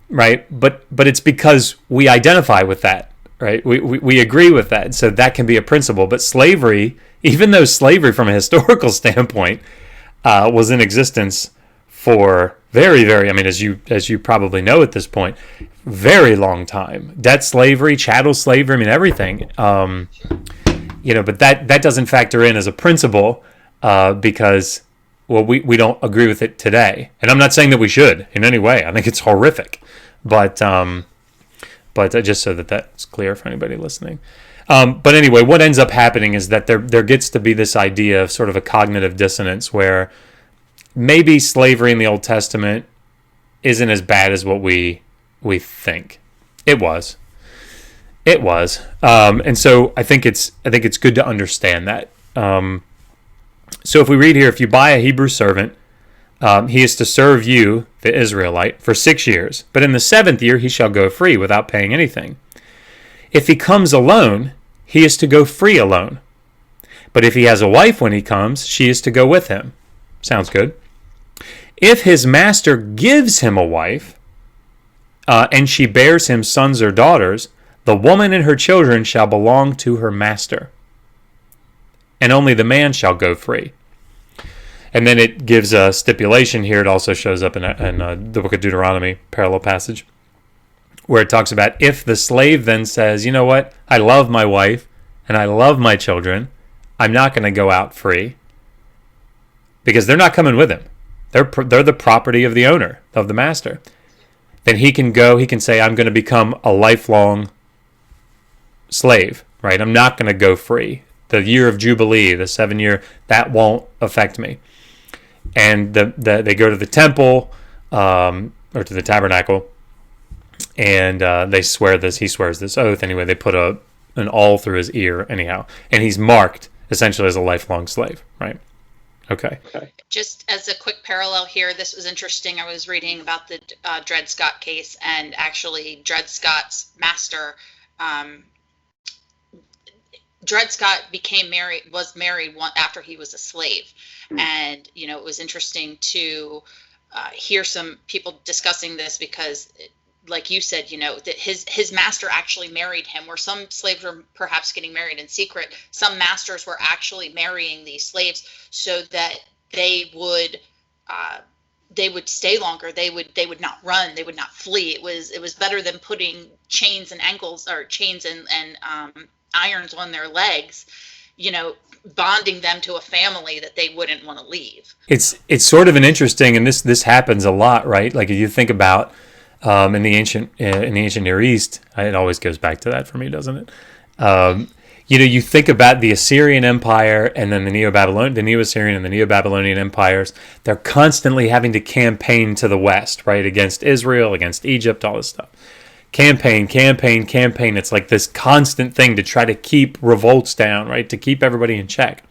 right? But it's because we identify with that, right? We agree with that, so that can be a principle. But slavery, even though slavery from a historical standpoint was in existence for very, very, I mean, as you probably know at this point, very long time. Debt slavery, chattel slavery, I mean, everything. But that doesn't factor in as a principle because, well, we don't agree with it today. And I'm not saying that we should in any way. I think it's horrific. But just so that that's clear for anybody listening. But anyway, what ends up happening is that there gets to be this idea of sort of a cognitive dissonance where maybe slavery in the Old Testament isn't as bad as what we think. It was. And so I think it's good to understand that. So if we read here, if you buy a Hebrew servant, he is to serve you, the Israelite, for 6 years. But in the 7th year, he shall go free without paying anything. If he comes alone, he is to go free alone. But if he has a wife when he comes, she is to go with him. Sounds good. If his master gives him a wife, and she bears him sons or daughters, the woman and her children shall belong to her master, and only the man shall go free. And then it gives a stipulation here. It also shows up in the book of Deuteronomy, parallel passage, where it talks about if the slave then says, you know what, I love my wife and I love my children, I'm not going to go out free, because they're not coming with him. They're the property of the owner, of the master. Then he can go, he can say, I'm going to become a lifelong slave, right? I'm not going to go free. The year of Jubilee, the 7-year, that won't affect me. And they go to the temple, or to the tabernacle, and he swears this oath. Anyway, they put an awl through his ear, anyhow. And he's marked, essentially, as a lifelong slave, right? Okay. Just as a quick parallel here, this was interesting. I was reading about the Dred Scott case, and actually Dred Scott's master, Dred Scott was married after he was a slave. And, it was interesting to hear some people discussing this because, like you said, that his master actually married him, where some slaves were perhaps getting married in secret. Some masters were actually marrying these slaves so that they would stay longer. They would not run. They would not flee. It was better than putting chains and ankles, or chains and irons on their legs, bonding them to a family that they wouldn't want to leave. It's sort of an interesting, and this happens a lot, right? Like if you think about in the ancient Near East, it always goes back to that for me, doesn't it? You think about the Assyrian Empire and then the Neo-Assyrian and the Neo-Babylonian empires. They're constantly having to campaign to the west, right, against Israel, against Egypt, all this stuff. Campaign. It's like this constant thing to try to keep revolts down, right, to keep everybody in check.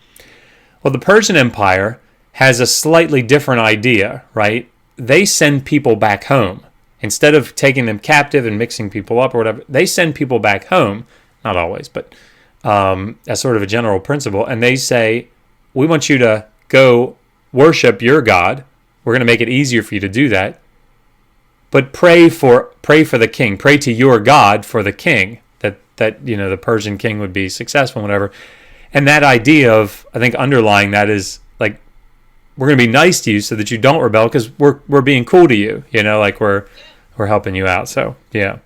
Well, the Persian Empire has a slightly different idea, right? They send people back home. Instead of taking them captive and mixing people up or whatever, they send people back home. Not always, but as sort of a general principle. And they say, we want you to go worship your God. We're going to make it easier for you to do that. but pray for the king. Pray to your God for the king, that the Persian king would be successful, whatever. And that idea of, I think, underlying that is like, we're going to be nice to you so that you don't rebel, because we're being cool to you, like we're helping you out. So yeah.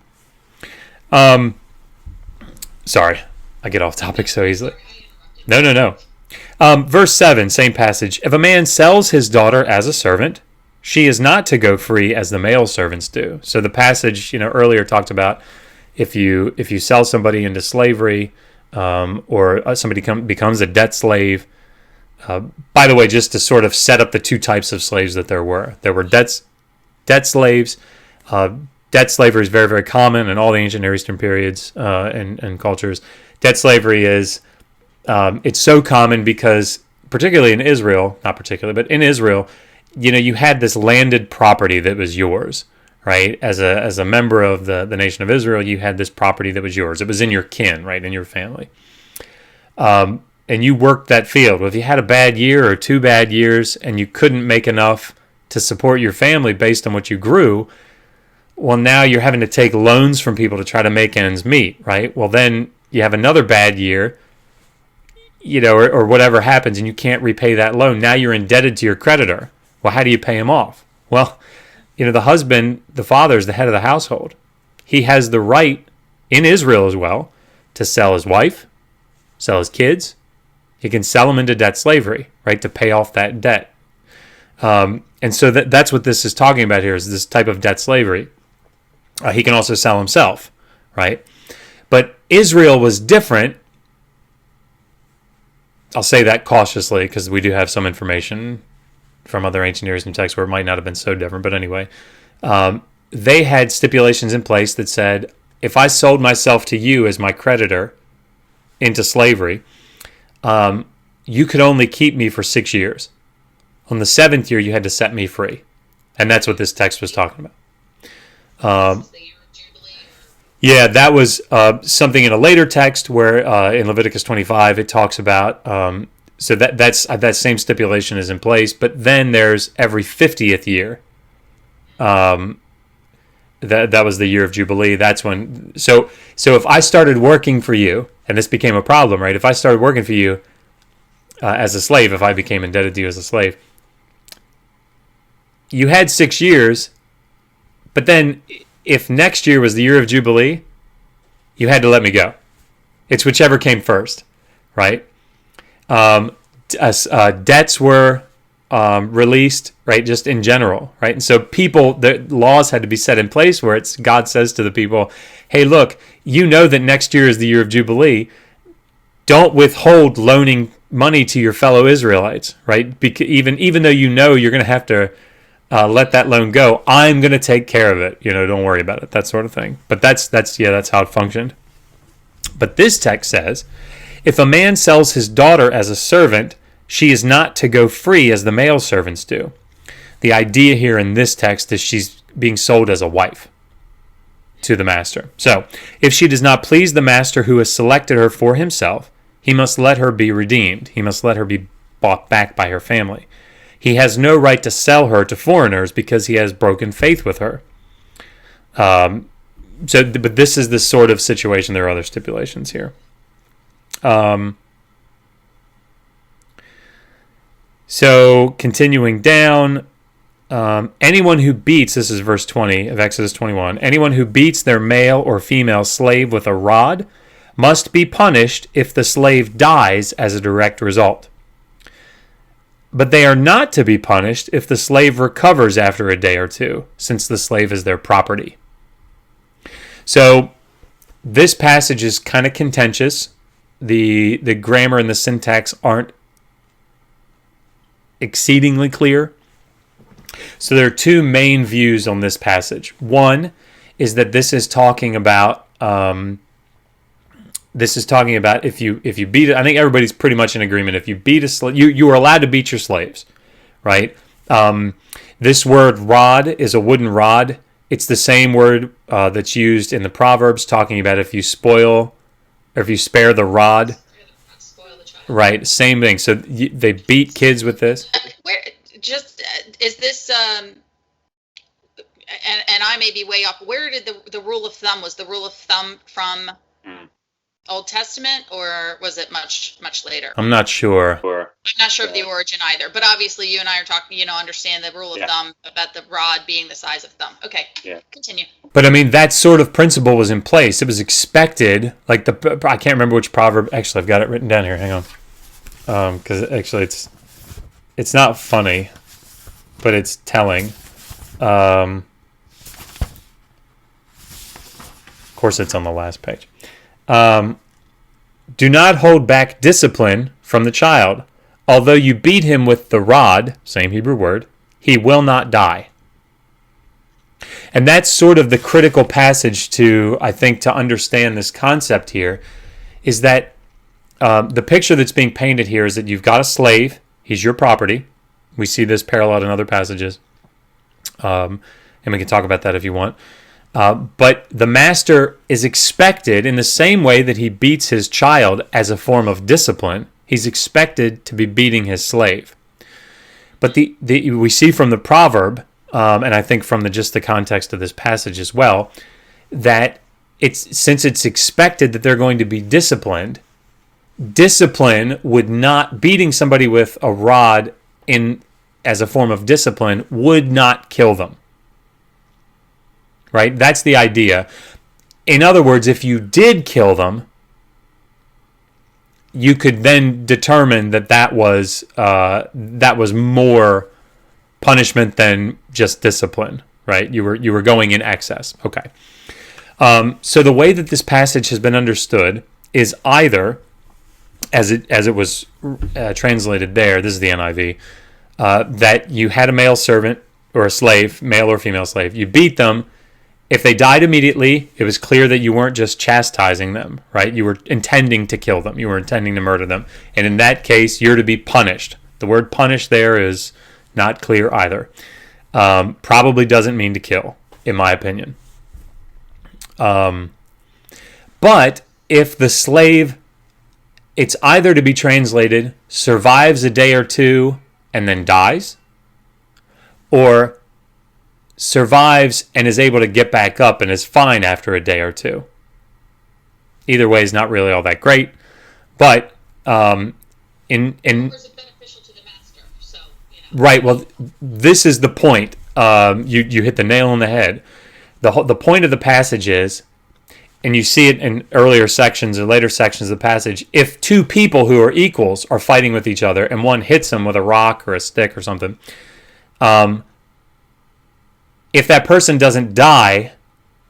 Sorry, I get off topic so easily. No. Verse 7, same passage. If a man sells his daughter as a servant, she is not to go free as the male servants do. So the passage, earlier talked about if you sell somebody into slavery, or somebody becomes a debt slave. By the way, just to sort of set up the two types of slaves that there were debt slaves. Debt slavery is very, very common in all the ancient Near Eastern periods and cultures. Debt slavery is it's so common because, particularly in Israel, not particularly, but in Israel, you had this landed property that was yours, right? As a member of the nation of Israel, you had this property that was yours. It was in your kin, right, in your family. And you worked that field. Well, if you had a bad year or 2 bad years and you couldn't make enough to support your family based on what you grew, well, now you're having to take loans from people to try to make ends meet, right? Well, then you have another bad year, or whatever happens, and you can't repay that loan. Now you're indebted to your creditor. Well, how do you pay him off? Well, the husband, the father, is the head of the household. He has the right, in Israel as well, to sell his wife, sell his kids. He can sell them into debt slavery, right, to pay off that debt. And so that's what this is talking about here, is this type of debt slavery. He can also sell himself, right? But Israel was different. I'll say that cautiously because we do have some information from other ancient Near Eastern texts where it might not have been so different. But anyway, they had stipulations in place that said, if I sold myself to you as my creditor into slavery, you could only keep me for 6 years. On the 7th year, you had to set me free. And that's what this text was talking about. Yeah, that was something in a later text where in Leviticus 25 it talks about. So that same stipulation is in place, but then there's every 50th year. That was the year of Jubilee. That's when. So if I started working for you, and this became a problem, right? If I started working for you as a slave, if I became indebted to you as a slave, you had 6 years. But then, if next year was the year of Jubilee, you had to let me go. It's whichever came first, right? Debts were released, right? Just in general, right? And so the laws had to be set in place where God says to the people, hey, look, that next year is the year of Jubilee. Don't withhold loaning money to your fellow Israelites, right? Because even though you're going to have to let that loan go, I'm going to take care of it. Don't worry about it, that sort of thing. But that's how it functioned. But this text says, if a man sells his daughter as a servant, she is not to go free as the male servants do. The idea here in this text is she's being sold as a wife to the master. So, if she does not please the master who has selected her for himself, he must let her be redeemed. He must let her be bought back by her family. He has no right to sell her to foreigners because he has broken faith with her. But this is the sort of situation. There are other stipulations here. So continuing down, anyone who beats, this is verse 20 of Exodus 21, anyone who beats their male or female slave with a rod must be punished if the slave dies as a direct result. But they are not to be punished if the slave recovers after a day or two, since the slave is their property. So this passage is kind of contentious. The grammar and the syntax aren't exceedingly clear. So there are two main views on this passage. One is that this is talking about if you beat it. I think everybody's pretty much in agreement. If you beat a slave, you are allowed to beat your slaves, right? This word rod is a wooden rod. It's the same word that's used in the Proverbs, talking about if you spoil or if you spare the rod. Right, same thing. So they beat kids with this. Is this? and I may be way off. Where did the rule of thumb, was the rule of thumb from Old Testament, or was it much later? I'm not sure. I'm not sure of the origin either, but obviously you and I are talking, understand the rule of thumb about the rod being the size of thumb. Okay, continue. But I mean, that sort of principle was in place. It was expected. Like I can't remember which proverb. Actually, I've got it written down here. Hang on, because actually it's not funny, but it's telling. Of course, it's on the last page. Do not hold back discipline from the child. Although you beat him with the rod, same Hebrew word, he will not die. And that's sort of the critical passage to understand this concept here, is that the picture that's being painted here is that you've got a slave. He's your property. We see this paralleled in other passages. And we can talk about that if you want. But the master is expected, in the same way that he beats his child as a form of discipline, he's expected to be beating his slave. But we see from the proverb, and I think from just the context of this passage as well, that since it's expected that they're going to be disciplined, discipline would not, beating somebody with a rod as a form of discipline would not kill them. Right? That's the idea. In other words, if you did kill them, you could then determine that was more punishment than just discipline, right? You were going in excess. Okay. So the way that this passage has been understood is either, as it was translated there, this is the NIV, that you had a male servant or a slave, male or female slave, you beat them. If they died immediately, it was clear that you weren't just chastising them, right? You were intending to kill them. You were intending to murder them. And in that case, you're to be punished. The word punish there is not clear either. Probably doesn't mean to kill, in my opinion. But if the slave, it's either to be translated, survives a day or two and then dies, or survives and is able to get back up and is fine after a day or two. Either way is not really all that great, but Or is it beneficial to the master? So, right. Well, this is the point. You hit the nail on the head. The point of the passage is, and you see it in earlier sections or later sections of the passage, if two people who are equals are fighting with each other and one hits them with a rock or a stick or something, if that person doesn't die,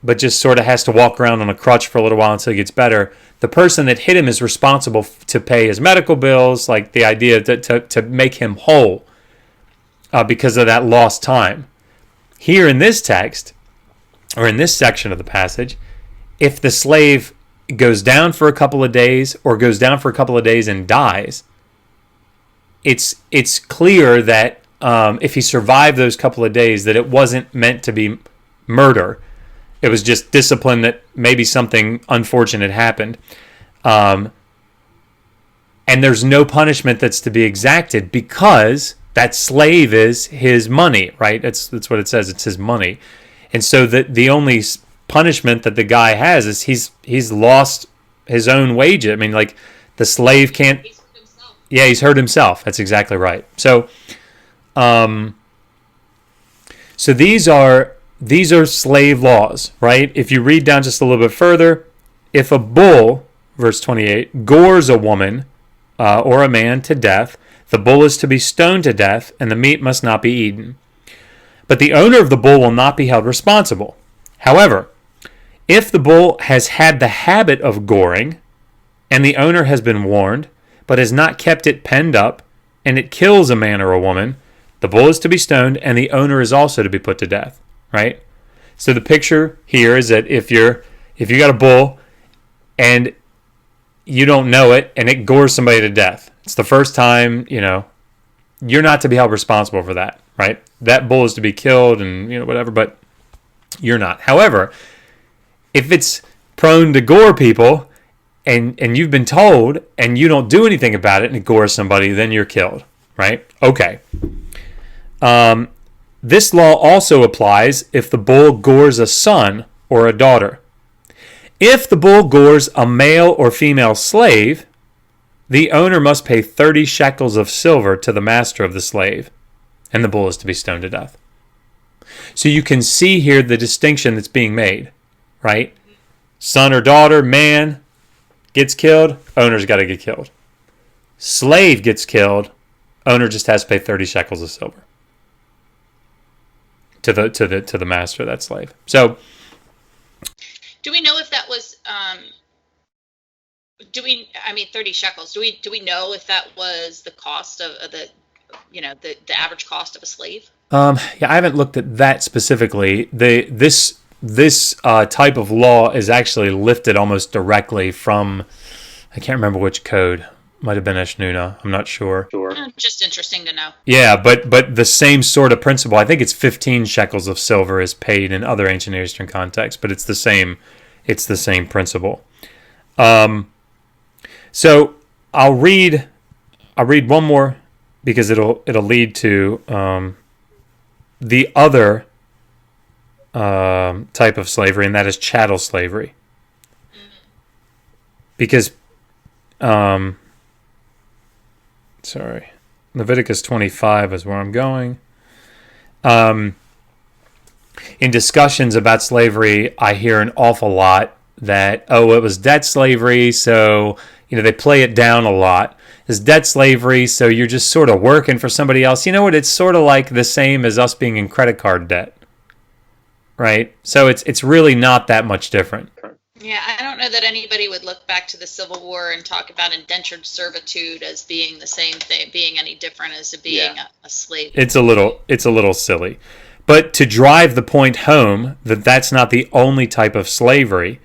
but just sort of has to walk around on a crutch for a little while until he gets better, the person that hit him is responsible to pay his medical bills, like the idea to make him whole because of that lost time. Here in this text, or in this section of the passage, if the slave goes down for a couple of days or goes down for a couple of days and dies, it's clear that if he survived those couple of days, that it wasn't meant to be murder. It was just discipline, that maybe something unfortunate happened. And there's no punishment that's to be exacted because that slave is his money, right? That's what it says. It's his money. And so the only punishment that the guy has is he's lost his own wage. I mean, like, the slave can't... He's hurt himself. Yeah, he's hurt himself. That's exactly right. So... So these are slave laws, right? If you read down just a little bit further, if a bull, verse 28, gores a woman or a man to death, the bull is to be stoned to death, and the meat must not be eaten. But the owner of the bull will not be held responsible. However, if the bull has had the habit of goring, and the owner has been warned, but has not kept it penned up, and it kills a man or a woman, the bull is to be stoned, and the owner is also to be put to death, right? So the picture here is that if you got a bull and you don't know it and it gores somebody to death, it's the first time, you're not to be held responsible for that, right? That bull is to be killed and whatever, but you're not. However, if it's prone to gore people and you've been told and you don't do anything about it and it gores somebody, then you're killed, right? Okay. This law also applies if the bull gores a son or a daughter. If the bull gores a male or female slave, the owner must pay 30 shekels of silver to the master of the slave, and the bull is to be stoned to death. So you can see here the distinction that's being made, right? Son or daughter, man gets killed, owner's got to get killed. Slave gets killed, owner just has to pay 30 shekels of silver to the master of that slave. So, do we know if that was 30 shekels? Do we know if that was the cost of the average cost of a slave? Yeah, I haven't looked at that specifically. This type of law is actually lifted almost directly from, I can't remember which code. Might have been Eshnuna. I'm not sure. Just interesting to know. Yeah, but the same sort of principle. I think it's 15 shekels of silver is paid in other ancient Near Eastern contexts, but it's the same. It's the same principle. So I'll read one more because it'll lead to the other type of slavery, and that is chattel slavery. Because Leviticus 25 is where I'm going. In discussions about slavery, I hear an awful lot that, it was debt slavery, so they play it down a lot. It's debt slavery, so you're just sort of working for somebody else. You know what? It's sort of like the same as us being in credit card debt, right? So it's really not that much different. Yeah, I don't know that anybody would look back to the Civil War and talk about indentured servitude as being the same thing, being any different as being a slave. It's a little silly. But to drive the point home that that's not the only type of slavery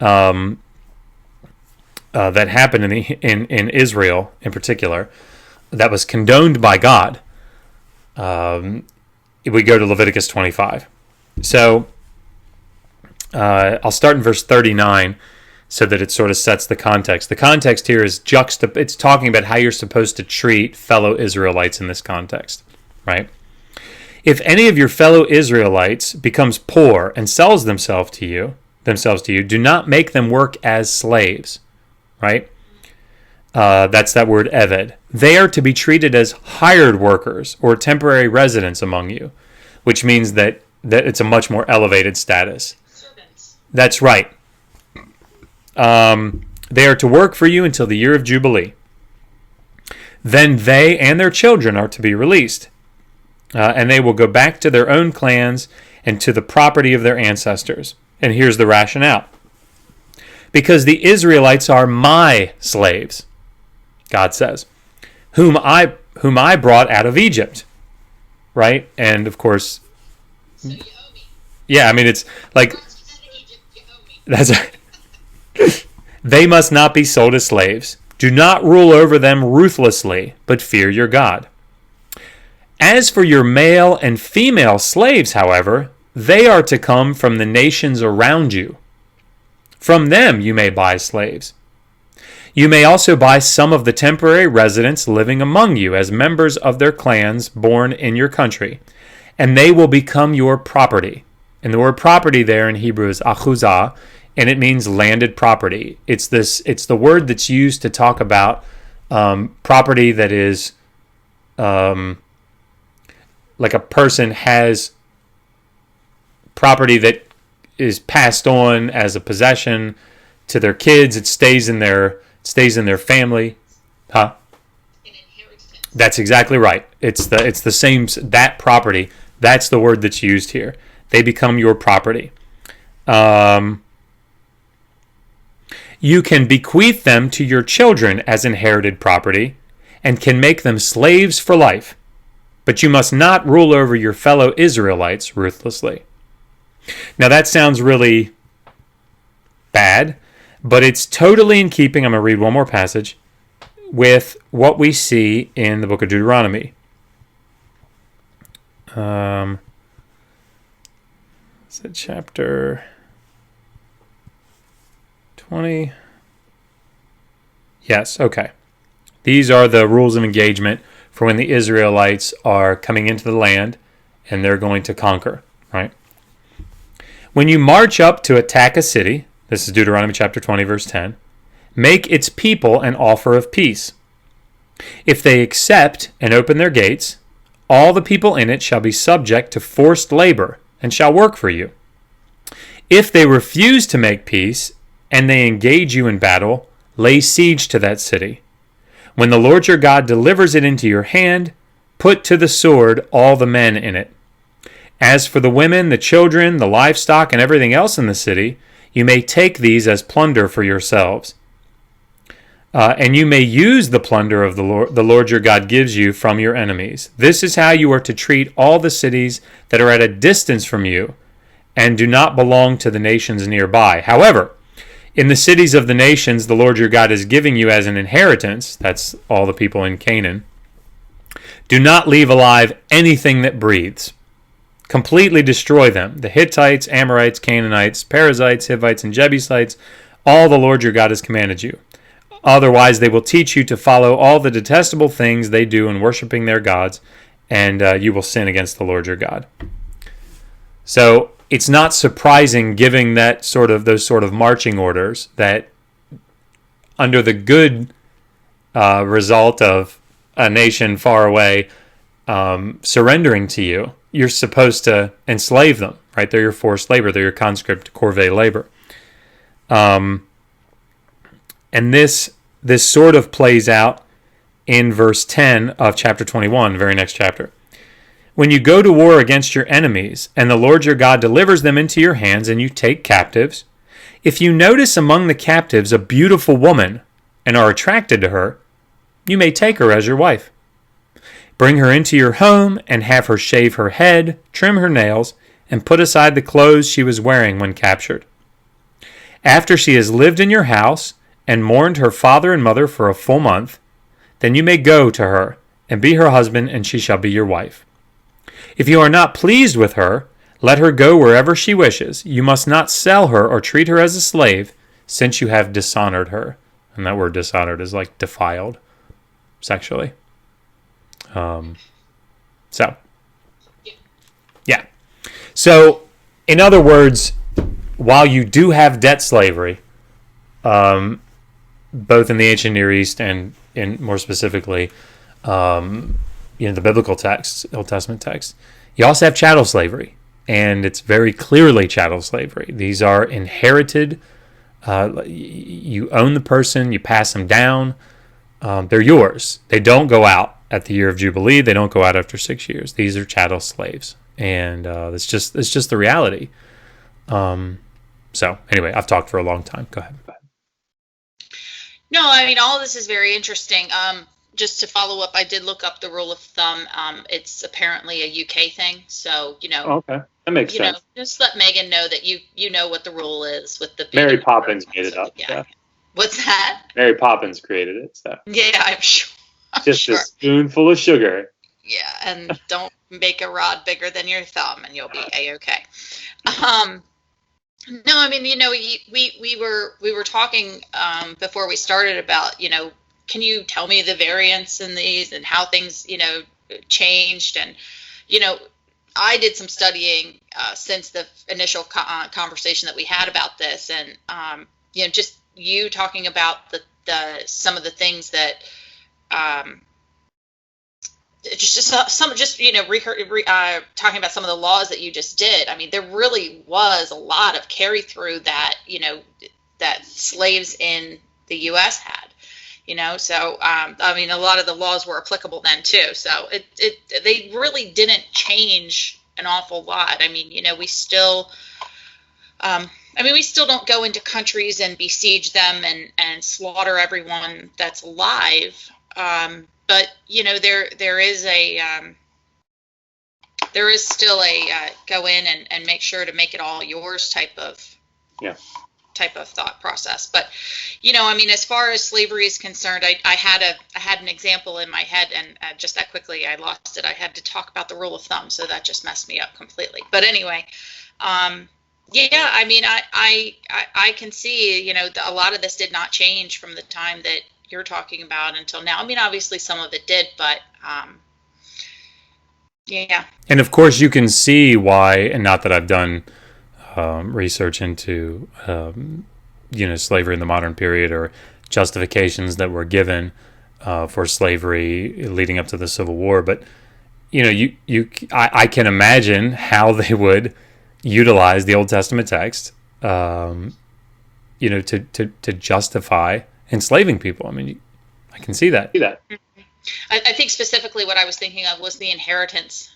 that happened in Israel in particular, that was condoned by God, we go to Leviticus 25. So I'll start in verse 39 so that it sort of sets the context. The context here is it's talking about how you're supposed to treat fellow Israelites in this context, right? If any of your fellow Israelites becomes poor and sells themselves to you, do not make them work as slaves, right? That's that word eved. They are to be treated as hired workers or temporary residents among you, which means that it's a much more elevated status. Servants. That's right. They are to work for you until the year of Jubilee. Then they and their children are to be released. And they will go back to their own clans and to the property of their ancestors. And here's the rationale. Because the Israelites are my slaves, God says, whom I brought out of Egypt. Right? And of course, so you owe me. Yeah, I mean, it's like, that's they must not be sold as slaves. Do not rule over them ruthlessly, but fear your God. As for your male and female slaves, however, they are to come from the nations around you. From them you may buy slaves. You may also buy some of the temporary residents living among you as members of their clans born in your country, and they will become your property. And the word property there in Hebrew is achuzah, and it means landed property. It's the word that's used to talk about property that is like a person has property that is passed on as a possession to their kids. It stays in their family. Huh? An inheritance. That's exactly right. It's the same, that property. That's the word that's used here. They become your property. You can bequeath them to your children as inherited property and can make them slaves for life. But you must not rule over your fellow Israelites ruthlessly. Now that sounds really bad, but it's totally in keeping, I'm going to read one more passage, with what we see in the book of Deuteronomy. Is it chapter 20? Yes, okay. These are the rules of engagement for when the Israelites are coming into the land and they're going to conquer, right? When you march up to attack a city, this is Deuteronomy chapter 20, verse 10, make its people an offer of peace. If they accept and open their gates, all the people in it shall be subject to forced labor and shall work for you. If they refuse to make peace and they engage you in battle, lay siege to that city. When the Lord your God delivers it into your hand, put to the sword all the men in it. As for the women, the children, the livestock, and everything else in the city, you may take these as plunder for yourselves. And you may use the plunder of the Lord your God gives you from your enemies. This is how you are to treat all the cities that are at a distance from you and do not belong to the nations nearby. However, in the cities of the nations the Lord your God is giving you as an inheritance, that's all the people in Canaan, do not leave alive anything that breathes. Completely destroy them. The Hittites, Amorites, Canaanites, Perizzites, Hivites, and Jebusites, all the Lord your God has commanded you. Otherwise, they will teach you to follow all the detestable things they do in worshiping their gods, and you will sin against the Lord your God. So it's not surprising, given that those sort of marching orders, that under the good result of a nation far away surrendering to you, you're supposed to enslave them, right? They're your forced labor. They're your conscript corvée labor. And this sort of plays out in verse 10 of chapter 21, the very next chapter. When you go to war against your enemies, and the Lord your God delivers them into your hands, and you take captives, if you notice among the captives a beautiful woman and are attracted to her, you may take her as your wife. Bring her into your home and have her shave her head, trim her nails, and put aside the clothes she was wearing when captured. After she has lived in your house and mourned her father and mother for a full month, then you may go to her and be her husband, and she shall be your wife. If you are not pleased with her, let her go wherever she wishes. You must not sell her or treat her as a slave, since you have dishonored her. And that word dishonored is like defiled sexually. So, in other words, while you do have debt slavery, both in the ancient Near East and in more specifically, the biblical texts, Old Testament texts, you also have chattel slavery, and it's very clearly chattel slavery. These are inherited. You own the person, you pass them down. They're yours. They don't go out at the year of Jubilee. They don't go out after 6 years. These are chattel slaves, and it's just the reality. So anyway, I've talked for a long time. Go ahead. No, I mean, all of this is very interesting. Just to follow up, I did look up the rule of thumb. It's apparently a UK thing, so Okay, that makes sense. Just let Megan know that you know what the rule is with the Mary Poppins made it up. Yeah. What's that? Mary Poppins created it. So yeah, I'm sure. Just a spoonful of sugar. Yeah, and don't make a rod bigger than your thumb, and you'll be a-okay. No, I mean, we were talking before we started about, can you tell me the variance in these and how things, changed? And, I did some studying since the initial conversation that we had about this, and just you talking about the some of the things that. Talking about some of the laws that you just did. I mean, there really was a lot of carry through that, that slaves in the U.S. had, so, I mean, a lot of the laws were applicable then too. So they really didn't change an awful lot. I mean, we still, we still don't go into countries and besiege them and slaughter everyone that's alive. But there is still a go in and make sure to make it all yours type of thought process. But as far as slavery is concerned, I had an example in my head, and just that quickly I lost it. I had to talk about the rule of thumb, so that just messed me up completely. But anyway, I can see a lot of this did not change from the time that you're talking about until now. I mean, obviously some of it did, but Yeah. And of course, you can see why, and not that I've done research into, slavery in the modern period or justifications that were given for slavery leading up to the Civil War, but I can imagine how they would utilize the Old Testament text, to justify enslaving people. I mean, I can see that. I think specifically what I was thinking of was the inheritance.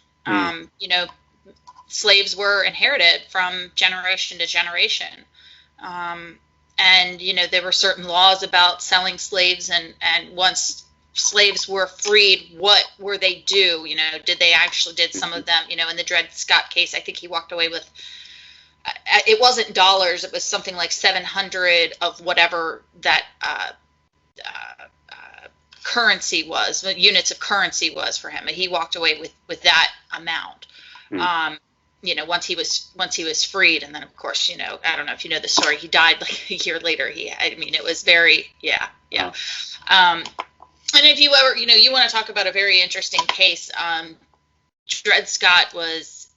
Slaves were inherited from generation to generation. And there were certain laws about selling slaves, and once slaves were freed, what were they due? Did some of them, in the Dred Scott case, I think he walked away with, it wasn't dollars, it was something like 700 of whatever that currency was, units of currency was for him, and he walked away with that amount. Once he was freed, and then of course, I don't know if you know the story, he died like a year later. It was very, yeah. And if you ever, you want to talk about a very interesting case, Dred Scott was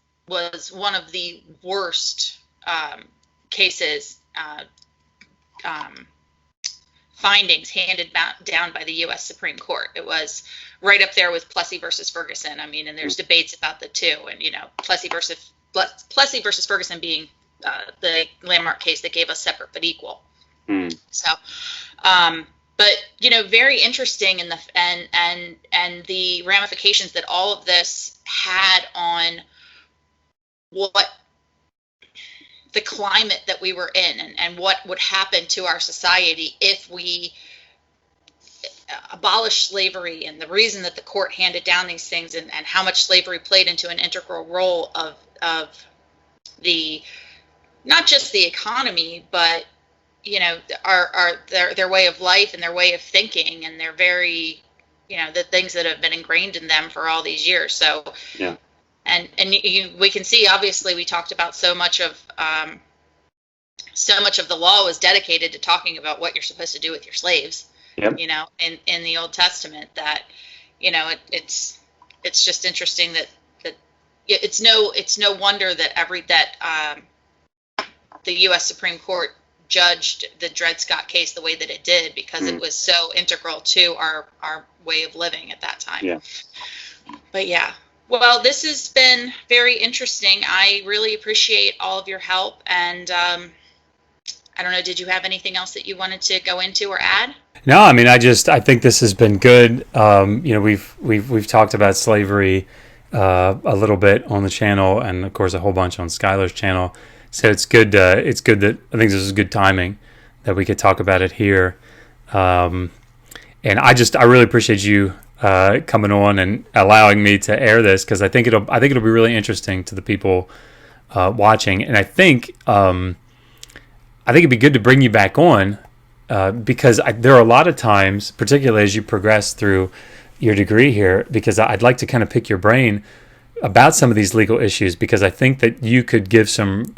one of the worst cases, findings handed down by the U.S. Supreme Court. It was right up there with Plessy versus Ferguson. And there's debates about the two, and Plessy versus Ferguson being the landmark case that gave us separate but equal. So, but very interesting in and the ramifications that all of this had on what the climate that we were in, and what would happen to our society if we abolished slavery, and the reason that the court handed down these things, and how much slavery played into an integral role of the, not just the economy, but their way of life and their way of thinking, and their very, the things that have been ingrained in them for all these years. So yeah. And we can see, obviously, we talked about so much of the law was dedicated to talking about what you're supposed to do with your slaves. Yep. In the Old Testament, that it's just interesting that it's no wonder that the U.S. Supreme Court judged the Dred Scott case the way that it did, because it was so integral to our way of living at that time. Yeah. But yeah. Well, this has been very interesting. I really appreciate all of your help. And I don't know, did you have anything else that you wanted to go into or add? No, I think this has been good. We've talked about slavery a little bit on the channel, and of course a whole bunch on Skylar's channel. So it's good. It's good that I think this is good timing that we could talk about it here. And I really appreciate you coming on and allowing me to air this, because I think it'll be really interesting to the people watching, and I think it'd be good to bring you back on because there are a lot of times, particularly as you progress through your degree here, because I'd like to kind of pick your brain about some of these legal issues, because I think that you could give some.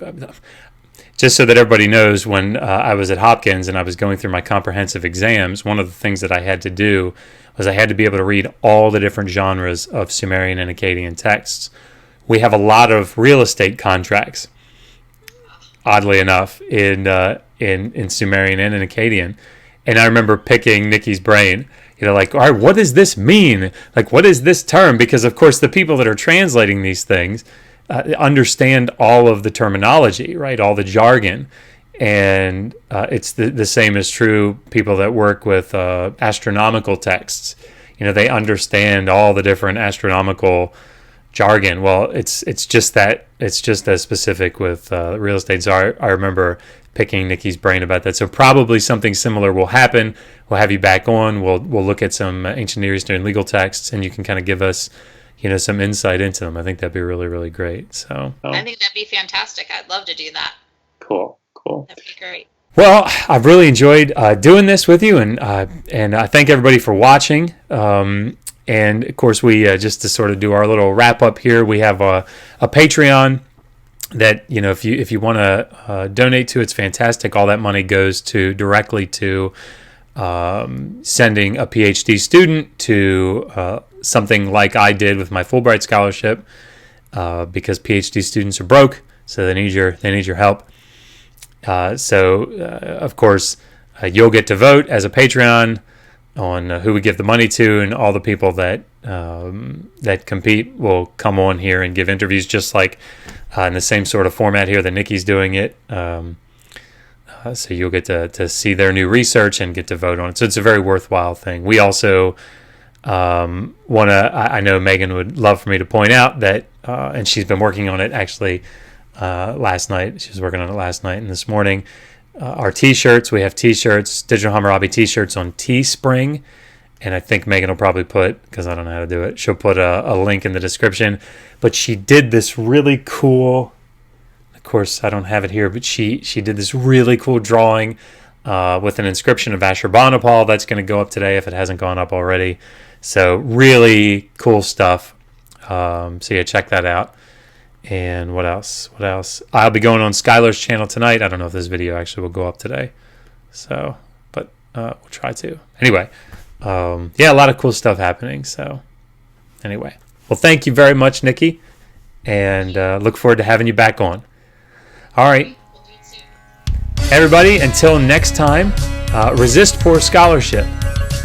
Just so that everybody knows, when I was at Hopkins and I was going through my comprehensive exams, one of the things that I had to do was I had to be able to read all the different genres of Sumerian and Akkadian texts. We have a lot of real estate contracts, oddly enough, in Sumerian and in Akkadian. And I remember picking Nikki's brain, like, all right, what does this mean? Like, what is this term? Because, of course, the people that are translating these things understand all of the terminology, right? All the jargon. And it's the same is true. People that work with astronomical texts, they understand all the different astronomical jargon. Well, it's just as specific with real estate. So I remember picking Nikki's brain about that. So probably something similar will happen. We'll have you back on. We'll look at some ancient Near Eastern legal texts, and you can kind of give us some insight into them. I think that'd be really, really great. So I think that'd be fantastic. I'd love to do that. Cool. That'd be great. Well, I've really enjoyed doing this with you, and I thank everybody for watching. And of course, we just to sort of do our little wrap up here, we have a Patreon that if you want to donate to, it's fantastic. All that money goes directly to sending a PhD student to something like I did with my Fulbright scholarship, because PhD students are broke, so they need your help. Of course, you'll get to vote as a Patreon on who we give the money to, and all the people that compete will come on here and give interviews, just like in the same sort of format here that Nikki's doing it. So you'll get to see their new research and get to vote on it. So it's a very worthwhile thing. We also I know Megan would love for me to point out that, and she's been working on it actually last night. She was working on it last night and this morning. Our t-shirts, we have t-shirts, Digital Hammurabi t-shirts on Teespring. And I think Megan will probably put, because I don't know how to do it, she'll put a link in the description. But she did this really cool, of course I don't have it here, but she did this really cool drawing with an inscription of Ashurbanipal that's going to go up today if it hasn't gone up already. So really cool stuff. So yeah, check that out. And what else? I'll be going on Skylar's channel tonight. I don't know if this video actually will go up today. So, but we'll try to. Anyway, yeah, a lot of cool stuff happening. So anyway, well, thank you very much, Nikki. And look forward to having you back on. All right. Everybody, until next time, resist poor scholarship.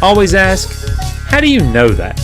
Always ask, how do you know that?